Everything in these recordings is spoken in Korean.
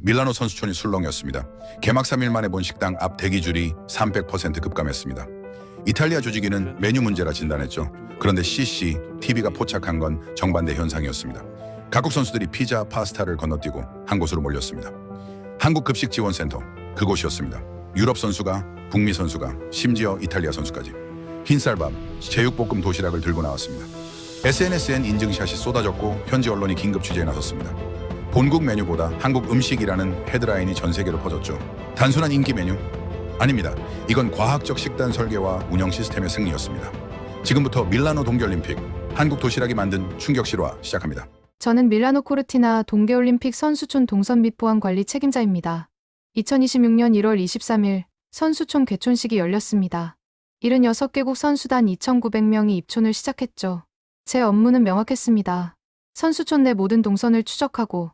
밀라노 선수촌이 술렁이었습니다. 개막 3일 만에 본 식당 앞 대기줄이 300% 급감했습니다. 이탈리아 조직위는 메뉴 문제라 진단했죠. 그런데 CCTV가 포착한 건 정반대 현상이었습니다. 각국 선수들이 피자, 파스타를 건너뛰고 한 곳으로 몰렸습니다. 한국급식지원센터, 그곳이었습니다. 유럽 선수가, 북미 선수가, 심지어 이탈리아 선수까지 흰쌀밥, 제육볶음 도시락을 들고 나왔습니다. SNS엔 인증샷이 쏟아졌고 현지 언론이 긴급 취재에 나섰습니다. 본국 메뉴보다 한국 음식이라는 헤드라인이 전 세계로 퍼졌죠. 단순한 인기 메뉴? 아닙니다. 이건 과학적 식단 설계와 운영 시스템의 승리였습니다. 지금부터 밀라노 동계올림픽, 한국 도시락이 만든 충격 실화 시작합니다. 저는 밀라노 코르티나 동계올림픽 선수촌 동선 및 보안 관리 책임자입니다. 2026년 1월 23일 선수촌 개촌식이 열렸습니다. 76개국 선수단 2,900명이 입촌을 시작했죠. 제 업무는 명확했습니다. 선수촌 내 모든 동선을 추적하고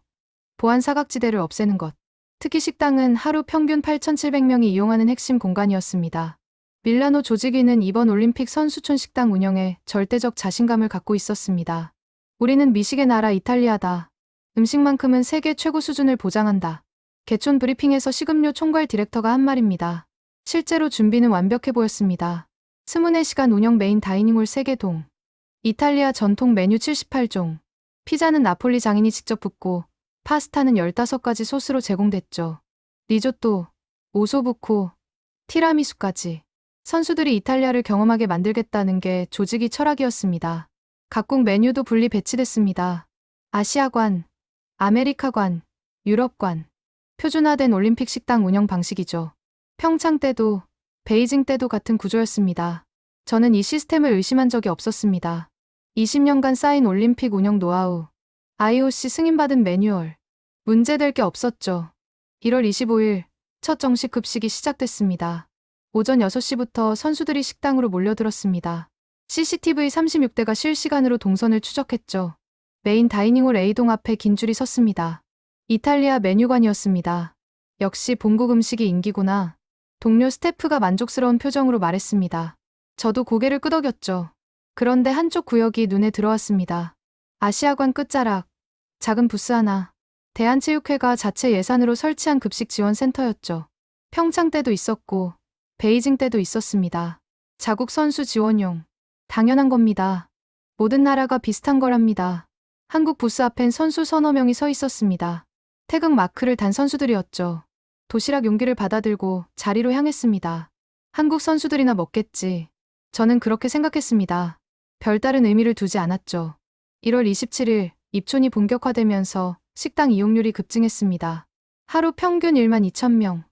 보안 사각지대를 없애는 것. 특히 식당은 하루 평균 8,700명이 이용하는 핵심 공간이었습니다. 밀라노 조직위는 이번 올림픽 선수촌 식당 운영에 절대적 자신감을 갖고 있었습니다. 우리는 미식의 나라 이탈리아다. 음식만큼은 세계 최고 수준을 보장한다. 개촌 브리핑에서 식음료 총괄 디렉터가 한 말입니다. 실제로 준비는 완벽해 보였습니다. 24시간 운영 메인 다이닝홀 3개 이탈리아 전통 메뉴 78종, 피자는 나폴리 장인이 직접 붓고 파스타는 15가지 소스로 제공됐죠. 리조또, 오소부코, 티라미수까지. 선수들이 이탈리아를 경험하게 만들겠다는 게 조직이 철학이었습니다. 각국 메뉴도 분리 배치됐습니다. 아시아관, 아메리카관, 유럽관. 표준화된 올림픽 식당 운영 방식이죠. 평창 때도, 베이징 때도 같은 구조였습니다. 저는 이 시스템을 의심한 적이 없었습니다. 20년간 쌓인 올림픽 운영 노하우, IOC 승인받은 매뉴얼. 문제될 게 없었죠. 1월 25일 첫 정식 급식이 시작됐습니다. 오전 6시부터 선수들이 식당으로 몰려들었습니다. CCTV 36대가 실시간으로 동선을 추적했죠. 메인 다이닝홀 A동 앞에 긴 줄이 섰습니다. 이탈리아 메뉴관이었습니다. 역시 본국 음식이 인기구나. 동료 스태프가 만족스러운 표정으로 말했습니다. 저도 고개를 끄덕였죠. 그런데 한쪽 구역이 눈에 들어왔습니다. 아시아관 끝자락, 작은 부스 하나. 대한체육회가 자체 예산으로 설치한 급식 지원 센터였죠. 평창 때도 있었고, 베이징 때도 있었습니다. 자국 선수 지원용. 당연한 겁니다. 모든 나라가 비슷한 거랍니다. 한국 부스 앞엔 선수 서너 명이 서 있었습니다. 태극 마크를 단 선수들이었죠. 도시락 용기를 받아들고 자리로 향했습니다. 한국 선수들이나 먹겠지. 저는 그렇게 생각했습니다. 별다른 의미를 두지 않았죠. 1월 27일 입촌이 본격화되면서 식당 이용률이 급증했습니다. 하루 평균 12,000명.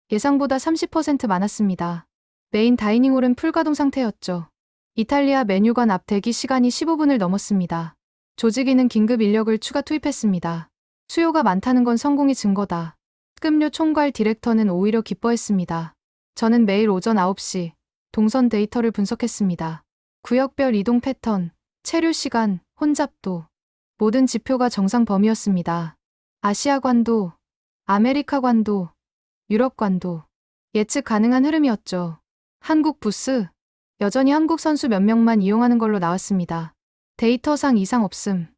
예상보다 30% 많았습니다. 메인 다이닝홀은 풀가동 상태였죠. 이탈리아 메뉴관 앞 대기 시간이 15분을 넘었습니다. 조직위는 긴급 인력을 추가 투입했습니다. 수요가 많다는 건 성공의 증거다. 식음료 총괄 디렉터는 오히려 기뻐했습니다. 저는 매일 오전 9시 동선 데이터를 분석했습니다. 구역별 이동 패턴, 체류 시간, 혼잡도. 모든 지표가 정상 범위였습니다. 아시아관도, 아메리카관도, 유럽관도. 예측 가능한 흐름이었죠. 한국 부스. 여전히 한국 선수 몇 명만 이용하는 걸로 나왔습니다. 데이터상 이상 없음.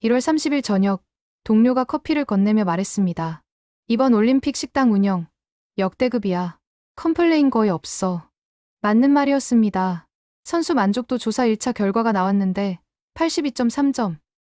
1월 30일 저녁, 동료가 커피를 건네며 말했습니다. 이번 올림픽 식당 운영, 역대급이야. 컴플레인 거의 없어. 맞는 말이었습니다. 선수 만족도 조사 1차 결과가 나왔는데 82.3점,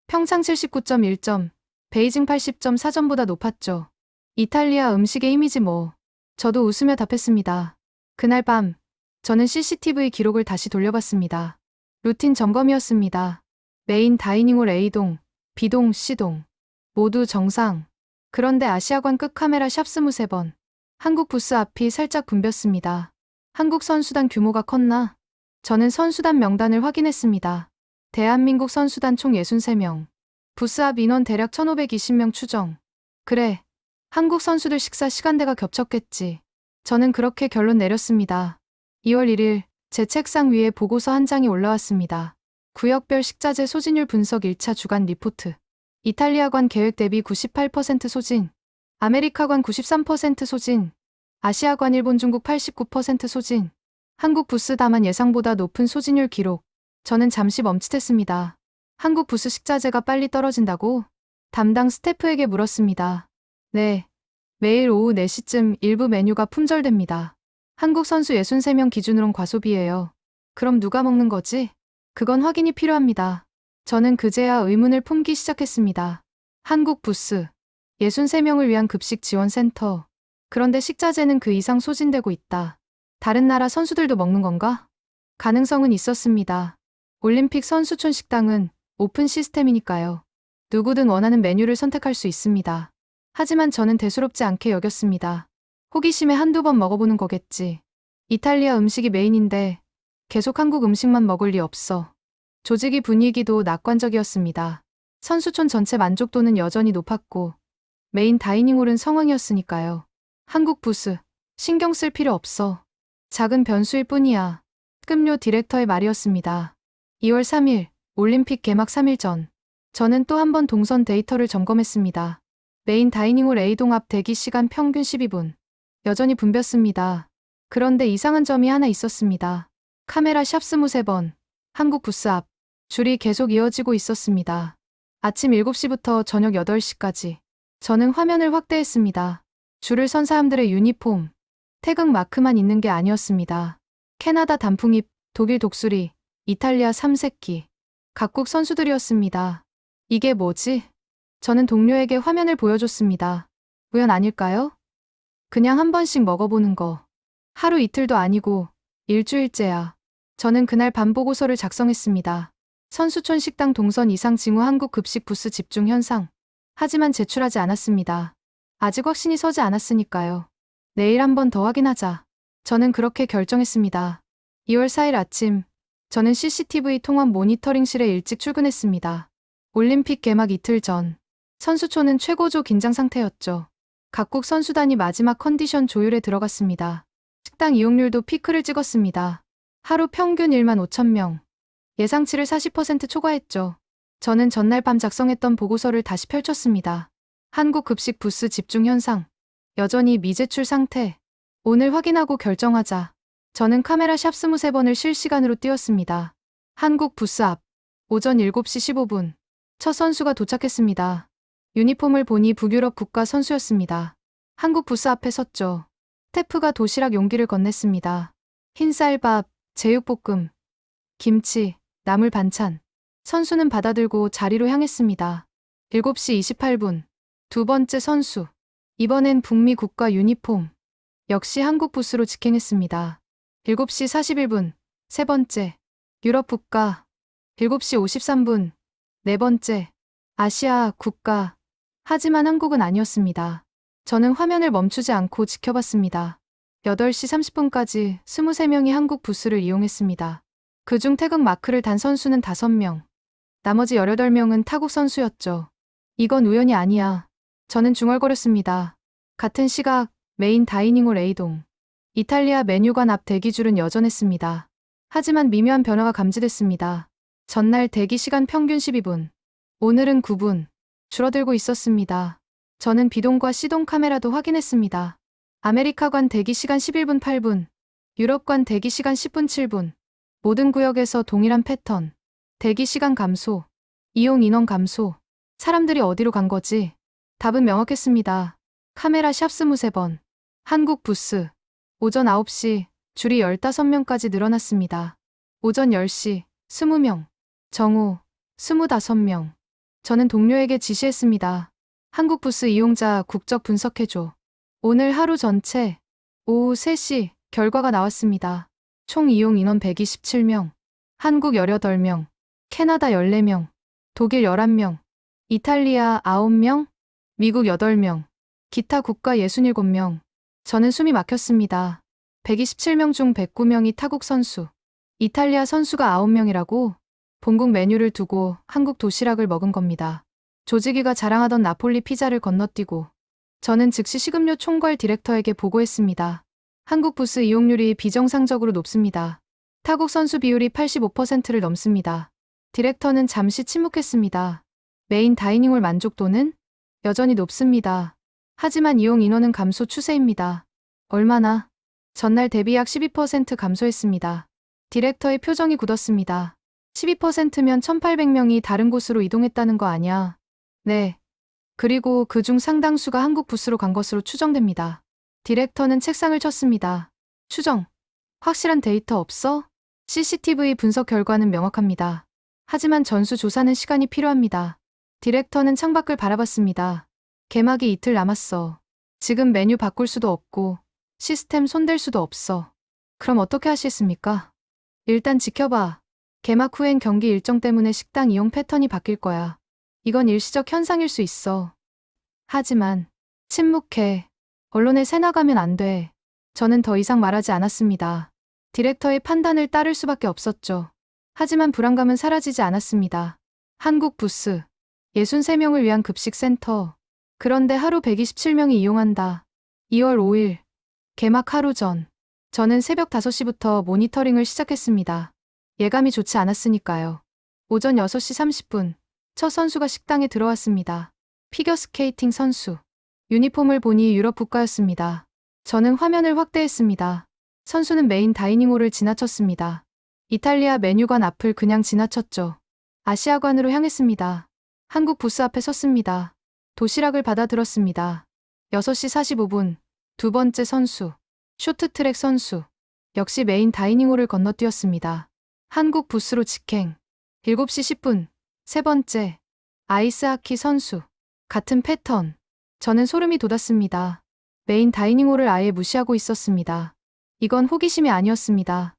평창 79.1점, 베이징 80.4점보다 높았죠. 이탈리아 음식의 이미지 뭐. 저도 웃으며 답했습니다. 그날 밤, 저는 CCTV 기록을 다시 돌려봤습니다. 루틴 점검이었습니다. 메인 다이닝홀 A동, B동, C동. 모두 정상. 그런데 아시아관 끝 카메라 샵 23번. 한국 부스 앞이 살짝 붐볐습니다. 한국 선수단 규모가 컸나? 저는 선수단 명단을 확인했습니다. 대한민국 선수단 총 63명. 부스 앞 인원 대략 1,520명 추정. 그래. 한국 선수들 식사 시간대가 겹쳤겠지. 저는 그렇게 결론 내렸습니다. 2월 1일 제 책상 위에 보고서 한 장이 올라왔습니다. 구역별 식자재 소진율 분석 1차 주간 리포트. 이탈리아관 계획 대비 98% 소진. 아메리카관 93% 소진. 아시아관 일본 중국 89% 소진. 한국 부스 다만 예상보다 높은 소진율 기록. 저는 잠시 멈칫했습니다. 한국 부스 식자재가 빨리 떨어진다고? 담당 스태프에게 물었습니다. 네. 매일 오후 4시쯤 일부 메뉴가 품절됩니다. 한국 선수 63명 기준으론 과소비예요. 그럼 누가 먹는 거지? 그건 확인이 필요합니다. 저는 그제야 의문을 품기 시작했습니다. 한국 부스. 63명을 위한 급식 지원센터. 그런데 식자재는 그 이상 소진되고 있다. 다른 나라 선수들도 먹는 건가? 가능성은 있었습니다. 올림픽 선수촌 식당은 오픈 시스템이니까요. 누구든 원하는 메뉴를 선택할 수 있습니다. 하지만 저는 대수롭지 않게 여겼습니다. 호기심에 한두 번 먹어보는 거겠지. 이탈리아 음식이 메인인데 계속 한국 음식만 먹을 리 없어. 조직이 분위기도 낙관적이었습니다. 선수촌 전체 만족도는 여전히 높았고 메인 다이닝홀은 성황이었으니까요. 한국 부스, 신경 쓸 필요 없어. 작은 변수일 뿐이야. 급료 디렉터의 말이었습니다. 2월 3일, 올림픽 개막 3일 전. 저는 또 한 번 동선 데이터를 점검했습니다. 메인 다이닝홀 A동 앞 대기 시간 평균 12분. 여전히 붐볐습니다. 그런데 이상한 점이 하나 있었습니다. 카메라 샵 23번, 한국 부스 앞. 줄이 계속 이어지고 있었습니다. 아침 7시부터 저녁 8시까지. 저는 화면을 확대했습니다. 줄을 선 사람들의 유니폼, 태극 마크만 있는 게 아니었습니다. 캐나다 단풍잎, 독일 독수리, 이탈리아 삼색기. 각국 선수들이었습니다. 이게 뭐지? 저는 동료에게 화면을 보여줬습니다. 우연 아닐까요? 그냥 한 번씩 먹어보는 거. 하루 이틀도 아니고 일주일째야. 저는 그날 밤 보고서를 작성했습니다. 선수촌 식당 동선 이상 징후 한국 급식 부스 집중 현상. 하지만 제출하지 않았습니다. 아직 확신이 서지 않았으니까요. 내일 한 번 더 확인하자. 저는 그렇게 결정했습니다. 2월 4일 아침, 저는 CCTV 통합 모니터링실에 일찍 출근했습니다. 올림픽 개막 이틀 전, 선수촌은 최고조 긴장 상태였죠. 각국 선수단이 마지막 컨디션 조율에 들어갔습니다. 식당 이용률도 피크를 찍었습니다. 하루 평균 1만 5천 명. 예상치를 40% 초과했죠. 저는 전날 밤 작성했던 보고서를 다시 펼쳤습니다. 한국 급식 부스 집중 현상. 여전히 미제출 상태. 오늘 확인하고 결정하자. 저는 카메라 샵 23번을 실시간으로 띄웠습니다. 한국 부스 앞. 오전 7시 15분. 첫 선수가 도착했습니다. 유니폼을 보니 북유럽 국가 선수였습니다. 한국 부스 앞에 섰죠. 스태프가 도시락 용기를 건넸습니다. 흰쌀밥, 제육볶음, 김치, 나물 반찬. 선수는 받아들고 자리로 향했습니다. 7시 28분. 두 번째 선수. 이번엔 북미 국가 유니폼. 역시 한국 부스로 직행했습니다. 7시 41분. 세 번째. 유럽 국가. 7시 53분. 네 번째. 아시아 국가. 하지만 한국은 아니었습니다. 저는 화면을 멈추지 않고 지켜봤습니다. 8시 30분까지 23명이 한국 부스를 이용했습니다. 그중 태극 마크를 단 선수는 5명. 나머지 18명은 타국 선수였죠. 이건 우연이 아니야. 저는 중얼거렸습니다. 같은 시각 메인 다이닝홀 A동. 이탈리아 메뉴관 앞 대기줄은 여전했습니다. 하지만 미묘한 변화가 감지됐습니다. 전날 대기 시간 평균 12분. 오늘은 9분. 줄어들고 있었습니다. 저는 B동과 C동 카메라도 확인했습니다. 아메리카관 대기 시간 11분 8분. 유럽관 대기 시간 10분 7분. 모든 구역에서 동일한 패턴. 대기 시간 감소. 이용 인원 감소. 사람들이 어디로 간 거지? 답은 명확했습니다. 카메라 샵 23번. 한국 부스. 오전 9시 줄이 15명까지 늘어났습니다. 오전 10시 20명. 정오 25명. 저는 동료에게 지시했습니다. 한국 부스 이용자 국적 분석해줘. 오늘 하루 전체 오후 3시 결과가 나왔습니다. 총 이용 인원 127명. 한국 18명. 캐나다 14명. 독일 11명. 이탈리아 9명. 미국 8명. 기타 국가 67명. 저는 숨이 막혔습니다. 127명 중 109명이 타국 선수. 이탈리아 선수가 9명이라고? 본국 메뉴를 두고 한국 도시락을 먹은 겁니다. 조직위가 자랑하던 나폴리 피자를 건너뛰고 저는 즉시 식음료 총괄 디렉터에게 보고했습니다. 한국 부스 이용률이 비정상적으로 높습니다. 타국 선수 비율이 85%를 넘습니다. 디렉터는 잠시 침묵했습니다. 메인 다이닝홀 만족도는 여전히 높습니다. 하지만 이용 인원은 감소 추세입니다. 얼마나? 전날 대비 약 12% 감소했습니다. 디렉터의 표정이 굳었습니다. 12%면 1,800명이 다른 곳으로 이동했다는 거 아냐? 네. 그리고 그중 상당수가 한국 부스로 간 것으로 추정됩니다. 디렉터는 책상을 쳤습니다. 추정. 확실한 데이터 없어? CCTV 분석 결과는 명확합니다. 하지만 전수조사는 시간이 필요합니다. 디렉터는 창밖을 바라봤습니다. 개막이 이틀 남았어. 지금 메뉴 바꿀 수도 없고 시스템 손댈 수도 없어. 그럼 어떻게 하시겠습니까? 일단 지켜봐. 개막 후엔 경기 일정 때문에 식당 이용 패턴이 바뀔 거야. 이건 일시적 현상일 수 있어. 하지만 침묵해. 언론에 새나가면 안 돼. 저는 더 이상 말하지 않았습니다. 디렉터의 판단을 따를 수밖에 없었죠. 하지만 불안감은 사라지지 않았습니다. 한국 부스. 63명을 위한 급식센터. 그런데 하루 127명이 이용한다. 2월 5일. 개막 하루 전. 저는 새벽 5시부터 모니터링을 시작했습니다. 예감이 좋지 않았으니까요. 오전 6시 30분. 첫 선수가 식당에 들어왔습니다. 피겨스케이팅 선수. 유니폼을 보니 유럽 국가였습니다. 저는 화면을 확대했습니다. 선수는 메인 다이닝홀을 지나쳤습니다. 이탈리아 메뉴관 앞을 그냥 지나쳤죠. 아시아관으로 향했습니다. 한국 부스 앞에 섰습니다. 도시락을 받아들었습니다. 6시 45분. 두 번째 선수. 쇼트트랙 선수. 역시 메인 다이닝홀을 건너뛰었습니다. 한국 부스로 직행. 7시 10분. 세 번째. 아이스하키 선수. 같은 패턴. 저는 소름이 돋았습니다. 메인 다이닝홀을 아예 무시하고 있었습니다. 이건 호기심이 아니었습니다.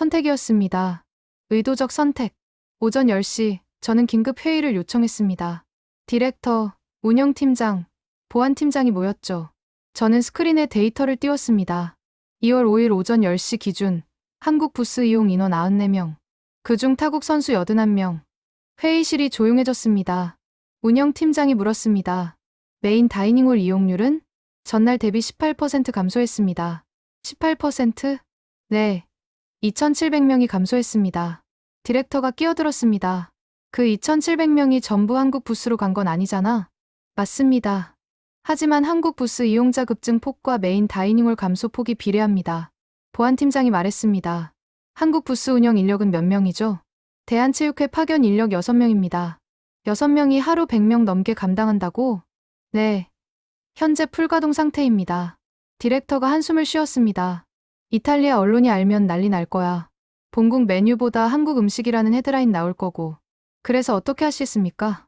선택이었습니다. 의도적 선택. 오전 10시, 저는 긴급 회의를 요청했습니다. 디렉터, 운영팀장, 보안팀장이 모였죠. 저는 스크린에 데이터를 띄웠습니다. 2월 5일 오전 10시 기준, 한국 부스 이용 인원 94명. 그중 타국 선수 81명. 회의실이 조용해졌습니다. 운영팀장이 물었습니다. 메인 다이닝홀 이용률은? 전날 대비 18% 감소했습니다. 18%? 네. 2,700명이 감소했습니다. 디렉터가 끼어들었습니다. 그 2,700명이 전부 한국 부스로 간 건 아니잖아. 맞습니다. 하지만 한국 부스 이용자 급증 폭과 메인 다이닝홀 감소 폭이 비례합니다. 보안팀장이 말했습니다. 한국 부스 운영 인력은 몇 명이죠? 대한체육회 파견 인력 6명입니다. 6명이 하루 100명 넘게 감당한다고? 네. 현재 풀가동 상태입니다. 디렉터가 한숨을 쉬었습니다. 이탈리아 언론이 알면 난리 날 거야. 본국 메뉴보다 한국 음식이라는 헤드라인 나올 거고. 그래서 어떻게 하시겠습니까?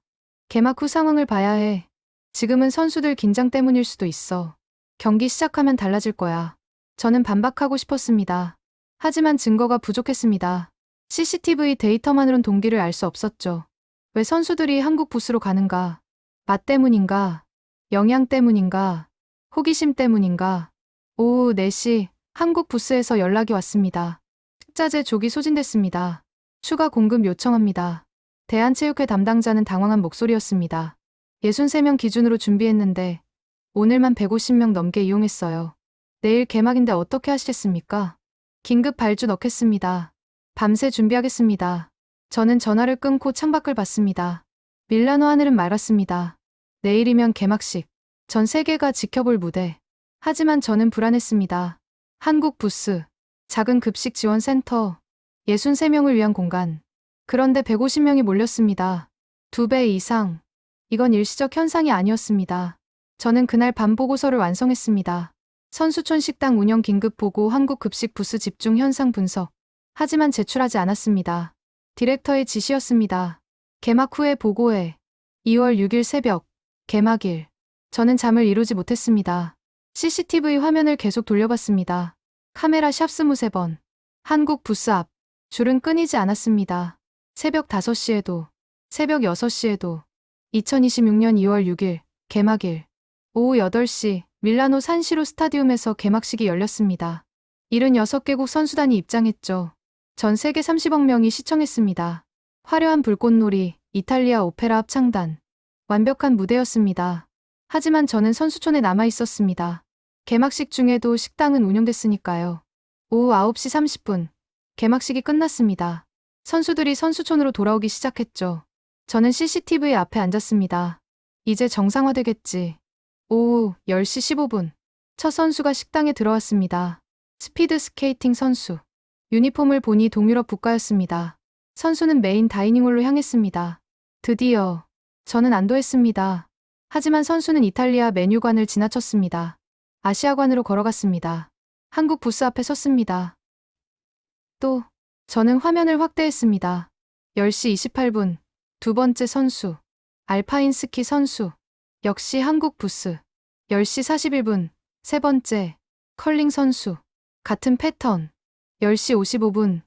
개막 후 상황을 봐야 해. 지금은 선수들 긴장 때문일 수도 있어. 경기 시작하면 달라질 거야. 저는 반박하고 싶었습니다. 하지만 증거가 부족했습니다. CCTV 데이터만으론 동기를 알 수 없었죠. 왜 선수들이 한국 부스로 가는가? 맛 때문인가? 영양 때문인가? 호기심 때문인가? 오후 4시 한국 부스에서 연락이 왔습니다. 식자재 조기 소진됐습니다. 추가 공급 요청합니다. 대한체육회 담당자는 당황한 목소리였습니다. 63명 기준으로 준비했는데 오늘만 150명 넘게 이용했어요. 내일 개막인데 어떻게 하시겠습니까? 긴급 발주 넣겠습니다. 밤새 준비하겠습니다. 저는 전화를 끊고 창밖을 봤습니다. 밀라노 하늘은 맑았습니다. 내일이면 개막식. 전 세계가 지켜볼 무대. 하지만 저는 불안했습니다. 한국 부스. 작은 급식 지원 센터. 63명을 위한 공간. 그런데 150명이 몰렸습니다. 2배 이상. 이건 일시적 현상이 아니었습니다. 저는 그날 밤 보고서를 완성했습니다. 선수촌 식당 운영 긴급 보고 한국 급식 부스 집중 현상 분석. 하지만 제출하지 않았습니다. 디렉터의 지시였습니다. 개막 후에 보고해. 2월 6일 새벽. 개막일. 저는 잠을 이루지 못했습니다. CCTV 화면을 계속 돌려봤습니다. 카메라 샵 23번. 한국 부스 앞. 줄은 끊이지 않았습니다. 새벽 5시에도. 새벽 6시에도. 2026년 2월 6일. 개막일. 오후 8시. 밀라노 산시로 스타디움에서 개막식이 열렸습니다. 76개국 선수단이 입장했죠. 전 세계 30억 명이 시청했습니다. 화려한 불꽃놀이, 이탈리아 오페라 합창단. 완벽한 무대였습니다. 하지만 저는 선수촌에 남아 있었습니다. 개막식 중에도 식당은 운영됐으니까요. 오후 9시 30분. 개막식이 끝났습니다. 선수들이 선수촌으로 돌아오기 시작했죠. 저는 CCTV 앞에 앉았습니다. 이제 정상화되겠지. 오후 10시 15분. 첫 선수가 식당에 들어왔습니다. 스피드 스케이팅 선수. 유니폼을 보니 동유럽 국가였습니다. 선수는 메인 다이닝홀로 향했습니다. 드디어. 저는 안도했습니다. 하지만 선수는 이탈리아 메뉴관을 지나쳤습니다. 아시아관으로 걸어갔습니다. 한국 부스 앞에 섰습니다. 또 저는 화면을 확대했습니다. 10시 28분 두 번째 선수 알파인 스키 선수 역시 한국 부스 10시 41분 세 번째 컬링 선수 같은 패턴 10시 55분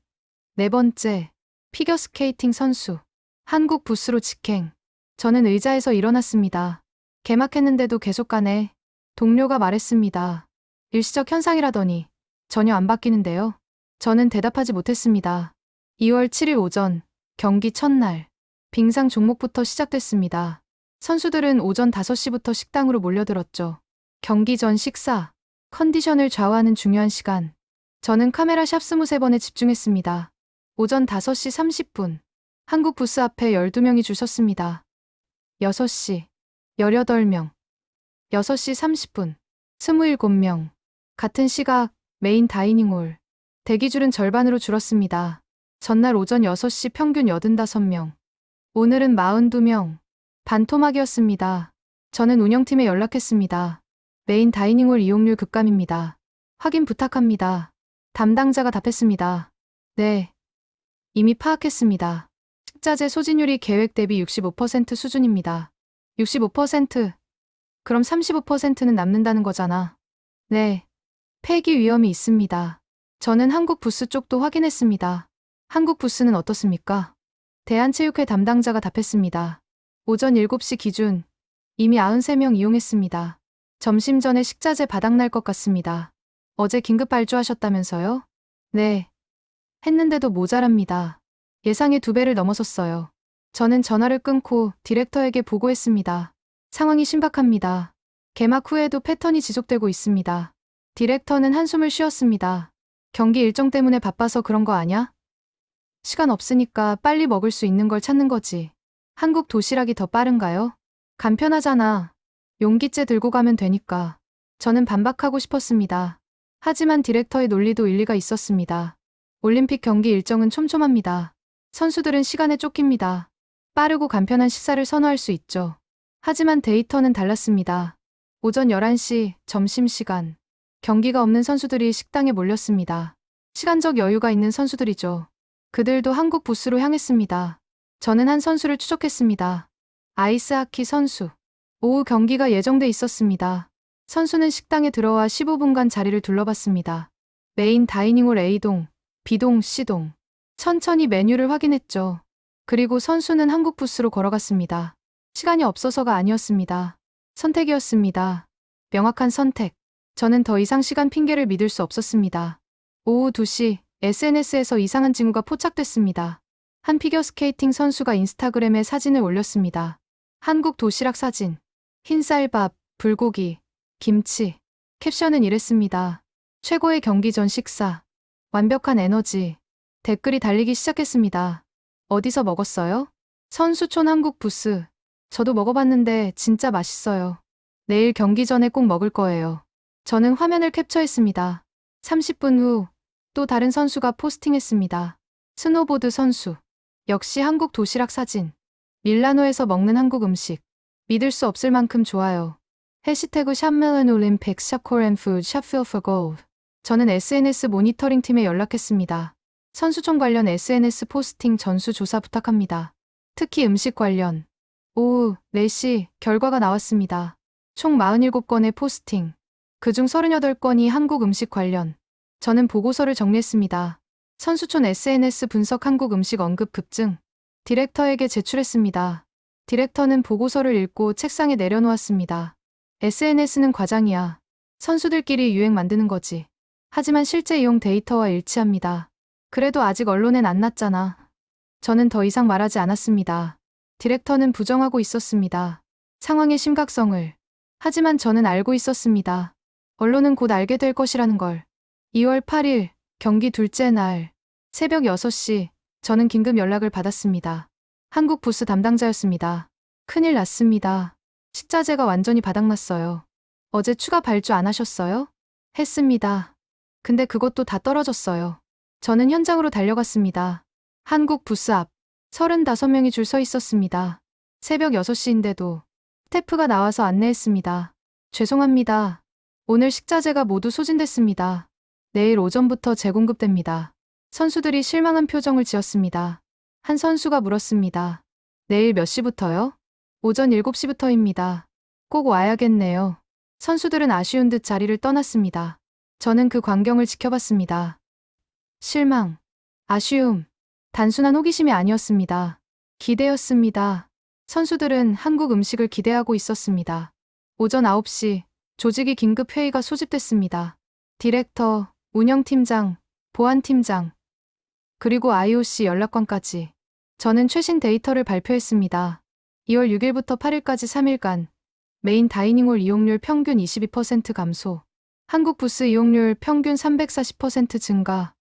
네 번째 피겨스케이팅 선수 한국 부스로 직행. 저는 의자에서 일어났습니다. 개막했는데도 계속 가네. 동료가 말했습니다. 일시적 현상이라더니 전혀 안 바뀌는데요. 저는 대답하지 못했습니다. 2월 7일 오전 경기 첫날 빙상 종목부터 시작됐습니다. 선수들은 오전 5시부터 식당으로 몰려들었죠. 경기 전 식사, 컨디션을 좌우하는 중요한 시간. 저는 카메라 샵 23번에 집중했습니다. 오전 5시 30분 한국 부스 앞에 12명이 줄 섰습니다. 6시 18명 6시 30분 27명 같은 시각 메인 다이닝홀 대기줄은 절반으로 줄었습니다. 전날 오전 6시 평균 85명 오늘은 42명 반토막이었습니다. 저는 운영팀에 연락했습니다. 메인 다이닝홀 이용률 급감입니다. 확인 부탁합니다. 담당자가 답했습니다. 네. 이미 파악했습니다. 식자재 소진율이 계획 대비 65% 수준입니다. 65%? 그럼 35%는 남는다는 거잖아. 네. 폐기 위험이 있습니다. 저는 한국 부스 쪽도 확인했습니다. 한국 부스는 어떻습니까? 대한체육회 담당자가 답했습니다. 오전 7시 기준 이미 93명 이용했습니다. 점심 전에 식자재 바닥날 것 같습니다. 어제 긴급 발주하셨다면서요? 네. 했는데도 모자랍니다. 예상의 2배를 넘어섰어요. 저는 전화를 끊고 디렉터에게 보고했습니다. 상황이 심각합니다. 개막 후에도 패턴이 지속되고 있습니다. 디렉터는 한숨을 쉬었습니다. 경기 일정 때문에 바빠서 그런 거 아냐? 시간 없으니까 빨리 먹을 수 있는 걸 찾는 거지. 한국 도시락이 더 빠른가요? 간편하잖아. 용기째 들고 가면 되니까. 저는 반박하고 싶었습니다. 하지만 디렉터의 논리도 일리가 있었습니다. 올림픽 경기 일정은 촘촘합니다. 선수들은 시간에 쫓깁니다. 빠르고 간편한 식사를 선호할 수 있죠. 하지만 데이터는 달랐습니다. 오전 11시 점심시간. 경기가 없는 선수들이 식당에 몰렸습니다. 시간적 여유가 있는 선수들이죠. 그들도 한국 부스로 향했습니다. 저는 한 선수를 추적했습니다. 아이스하키 선수. 오후 경기가 예정돼 있었습니다. 선수는 식당에 들어와 15분간 자리를 둘러봤습니다. 메인 다이닝홀 A동, B동, C동. 천천히 메뉴를 확인했죠. 그리고 선수는 한국 부스로 걸어갔습니다. 시간이 없어서가 아니었습니다. 선택이었습니다. 명확한 선택. 저는 더 이상 시간 핑계를 믿을 수 없었습니다. 오후 2시 SNS에서 이상한 징후가 포착됐습니다. 한 피겨스케이팅 선수가 인스타그램에 사진을 올렸습니다. 한국 도시락 사진. 흰쌀밥, 불고기, 김치. 캡션은 이랬습니다. 최고의 경기 전 식사. 완벽한 에너지. 댓글이 달리기 시작했습니다. 어디서 먹었어요? 선수촌 한국 부스. 저도 먹어봤는데 진짜 맛있어요. 내일 경기 전에 꼭 먹을 거예요. 저는 화면을 캡처했습니다. 30분 후 또 다른 선수가 포스팅했습니다. 스노보드 선수. 역시 한국 도시락 사진. 밀라노에서 먹는 한국 음식. 믿을 수 없을 만큼 좋아요. 해시태그 샵멜론 올림픽 샵 코리안 푸드 샵 feel for gold. 저는 SNS 모니터링 팀에 연락했습니다. 선수촌 관련 SNS 포스팅 전수 조사 부탁합니다. 특히 음식 관련. 오후 4시 결과가 나왔습니다. 총 47건의 포스팅. 그중 38건이 한국 음식 관련. 저는 보고서를 정리했습니다. 선수촌 SNS 분석 한국 음식 언급 급증. 디렉터에게 제출했습니다. 디렉터는 보고서를 읽고 책상에 내려놓았습니다. SNS는 과장이야. 선수들끼리 유행 만드는 거지. 하지만 실제 이용 데이터와 일치합니다. 그래도 아직 언론엔 안 났잖아. 저는 더 이상 말하지 않았습니다. 디렉터는 부정하고 있었습니다. 상황의 심각성을. 하지만 저는 알고 있었습니다. 언론은 곧 알게 될 것이라는 걸. 2월 8일 경기 둘째 날 새벽 6시 저는 긴급 연락을 받았습니다. 한국 부스 담당자였습니다. 큰일 났습니다. 식자재가 완전히 바닥났어요. 어제 추가 발주 안 하셨어요? 했습니다. 근데 그것도 다 떨어졌어요. 저는 현장으로 달려갔습니다. 한국 부스 앞 35명이 줄 서 있었습니다. 새벽 6시인데도 스태프가 나와서 안내했습니다. 죄송합니다. 오늘 식자재가 모두 소진됐습니다. 내일 오전부터 재공급됩니다. 선수들이 실망한 표정을 지었습니다. 한 선수가 물었습니다. 내일 몇 시부터요? 오전 7시부터입니다. 꼭 와야겠네요. 선수들은 아쉬운 듯 자리를 떠났습니다. 저는 그 광경을 지켜봤습니다. 실망, 아쉬움, 단순한 호기심이 아니었습니다. 기대였습니다. 선수들은 한국 음식을 기대하고 있었습니다. 오전 9시 조직위 긴급 회의가 소집됐습니다. 디렉터, 운영팀장, 보안팀장, 그리고 IOC 연락관까지. 저는 최신 데이터를 발표했습니다. 2월 6일부터 8일까지 3일간 메인 다이닝홀 이용률 평균 22% 감소, 한국 부스 이용률 평균 340% 증가.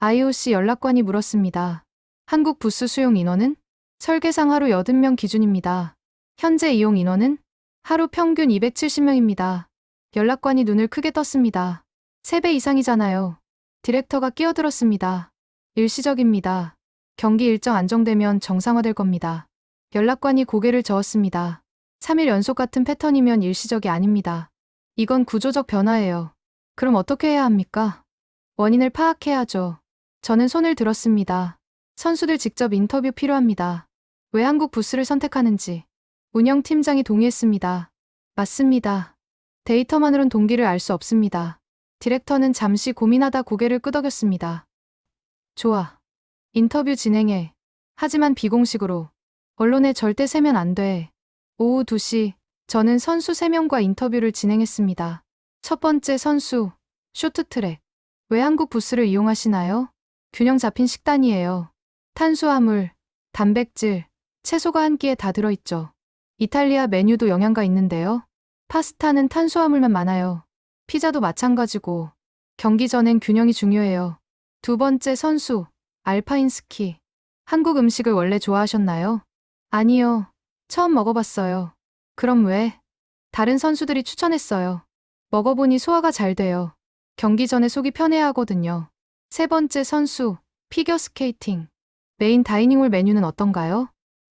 IOC 연락관이 물었습니다. 한국 부스 수용 인원은? 설계상 하루 80명 기준입니다. 현재 이용 인원은? 하루 평균 270명입니다. 연락관이 눈을 크게 떴습니다. 3배 이상이잖아요. 디렉터가 끼어들었습니다. 일시적입니다. 경기 일정 안정되면 정상화될 겁니다. 연락관이 고개를 저었습니다. 3일 연속 같은 패턴이면 일시적이 아닙니다. 이건 구조적 변화예요. 그럼 어떻게 해야 합니까? 원인을 파악해야죠. 저는 손을 들었습니다. 선수들 직접 인터뷰 필요합니다. 왜 한국 부스를 선택하는지. 운영팀장이 동의했습니다. 맞습니다. 데이터만으론 동기를 알 수 없습니다. 디렉터는 잠시 고민하다 고개를 끄덕였습니다. 좋아. 인터뷰 진행해. 하지만 비공식으로. 언론에 절대 세면 안 돼. 오후 2시, 저는 선수 3명과 인터뷰를 진행했습니다. 첫 번째 선수, 쇼트트랙. 왜 한국 부스를 이용하시나요? 균형 잡힌 식단이에요. 탄수화물, 단백질, 채소가 한 끼에 다 들어있죠. 이탈리아 메뉴도 영양가 있는데요. 파스타는 탄수화물만 많아요. 피자도 마찬가지고. 경기 전엔 균형이 중요해요. 두 번째 선수, 알파인 스키. 한국 음식을 원래 좋아하셨나요? 아니요. 처음 먹어봤어요. 그럼 왜? 다른 선수들이 추천했어요. 먹어보니 소화가 잘 돼요. 경기 전에 속이 편해야 하거든요. 세 번째 선수, 피겨스케이팅. 메인 다이닝홀 메뉴는 어떤가요?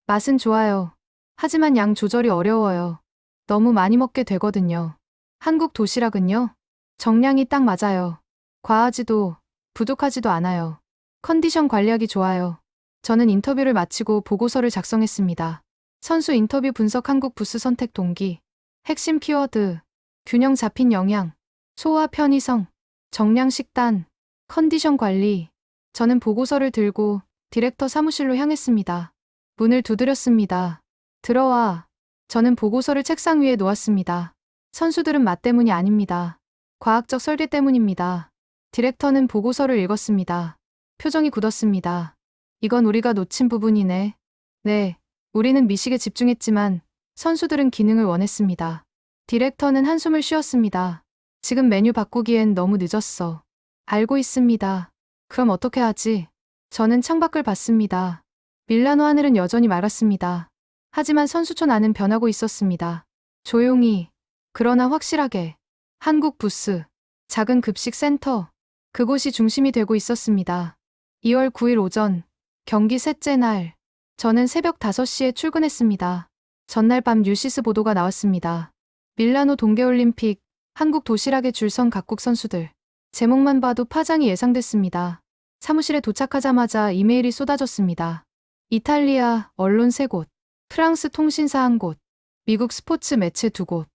맛은 좋아요. 하지만 양 조절이 어려워요. 너무 많이 먹게 되거든요. 한국 도시락은요? 정량이 딱 맞아요. 과하지도 부족하지도 않아요. 컨디션 관리하기 좋아요. 저는 인터뷰를 마치고 보고서를 작성했습니다. 선수 인터뷰 분석 한국 부스 선택 동기. 핵심 키워드. 균형 잡힌 영양. 소화 편의성. 정량 식단. 컨디션 관리. 저는 보고서를 들고 디렉터 사무실로 향했습니다. 문을 두드렸습니다. 들어와. 저는 보고서를 책상 위에 놓았습니다. 선수들은 맛 때문이 아닙니다. 과학적 설계 때문입니다. 디렉터는 보고서를 읽었습니다. 표정이 굳었습니다. 이건 우리가 놓친 부분이네. 네, 우리는 미식에 집중했지만 선수들은 기능을 원했습니다. 디렉터는 한숨을 쉬었습니다. 지금 메뉴 바꾸기엔 너무 늦었어. 알고 있습니다. 그럼 어떻게 하지? 저는 창밖을 봤습니다. 밀라노 하늘은 여전히 맑았습니다. 하지만 선수촌 안은 변하고 있었습니다. 조용히, 그러나 확실하게. 한국 부스, 작은 급식 센터, 그곳이 중심이 되고 있었습니다. 2월 9일 오전, 경기 셋째 날, 저는 새벽 5시에 출근했습니다. 전날 밤 뉴시스 보도가 나왔습니다. 밀라노 동계올림픽, 한국 도시락에 줄 선 각국 선수들. 제목만 봐도 파장이 예상됐습니다. 사무실에 도착하자마자 이메일이 쏟아졌습니다. 이탈리아 언론 3곳, 프랑스 통신사 1곳, 미국 스포츠 매체 2곳.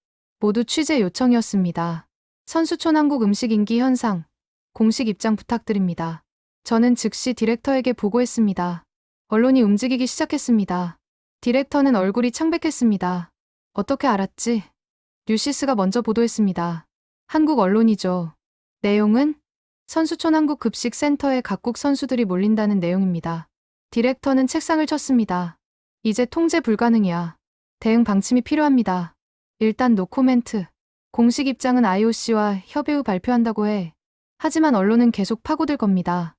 모두 취재 요청이었습니다. 선수촌 한국 음식 인기 현상, 공식 입장 부탁드립니다. 저는 즉시 디렉터에게 보고했습니다. 언론이 움직이기 시작했습니다. 디렉터는 얼굴이 창백했습니다. 어떻게 알았지? 뉴시스가 먼저 보도했습니다. 한국 언론이죠. 내용은? 선수촌 한국 급식 센터에 각국 선수들이 몰린다는 내용입니다. 디렉터는 책상을 쳤습니다. 이제 통제 불가능이야. 대응 방침이 필요합니다. 일단 노코멘트. 공식 입장은 IOC와 협의 후 발표한다고 해. 하지만 언론은 계속 파고들 겁니다.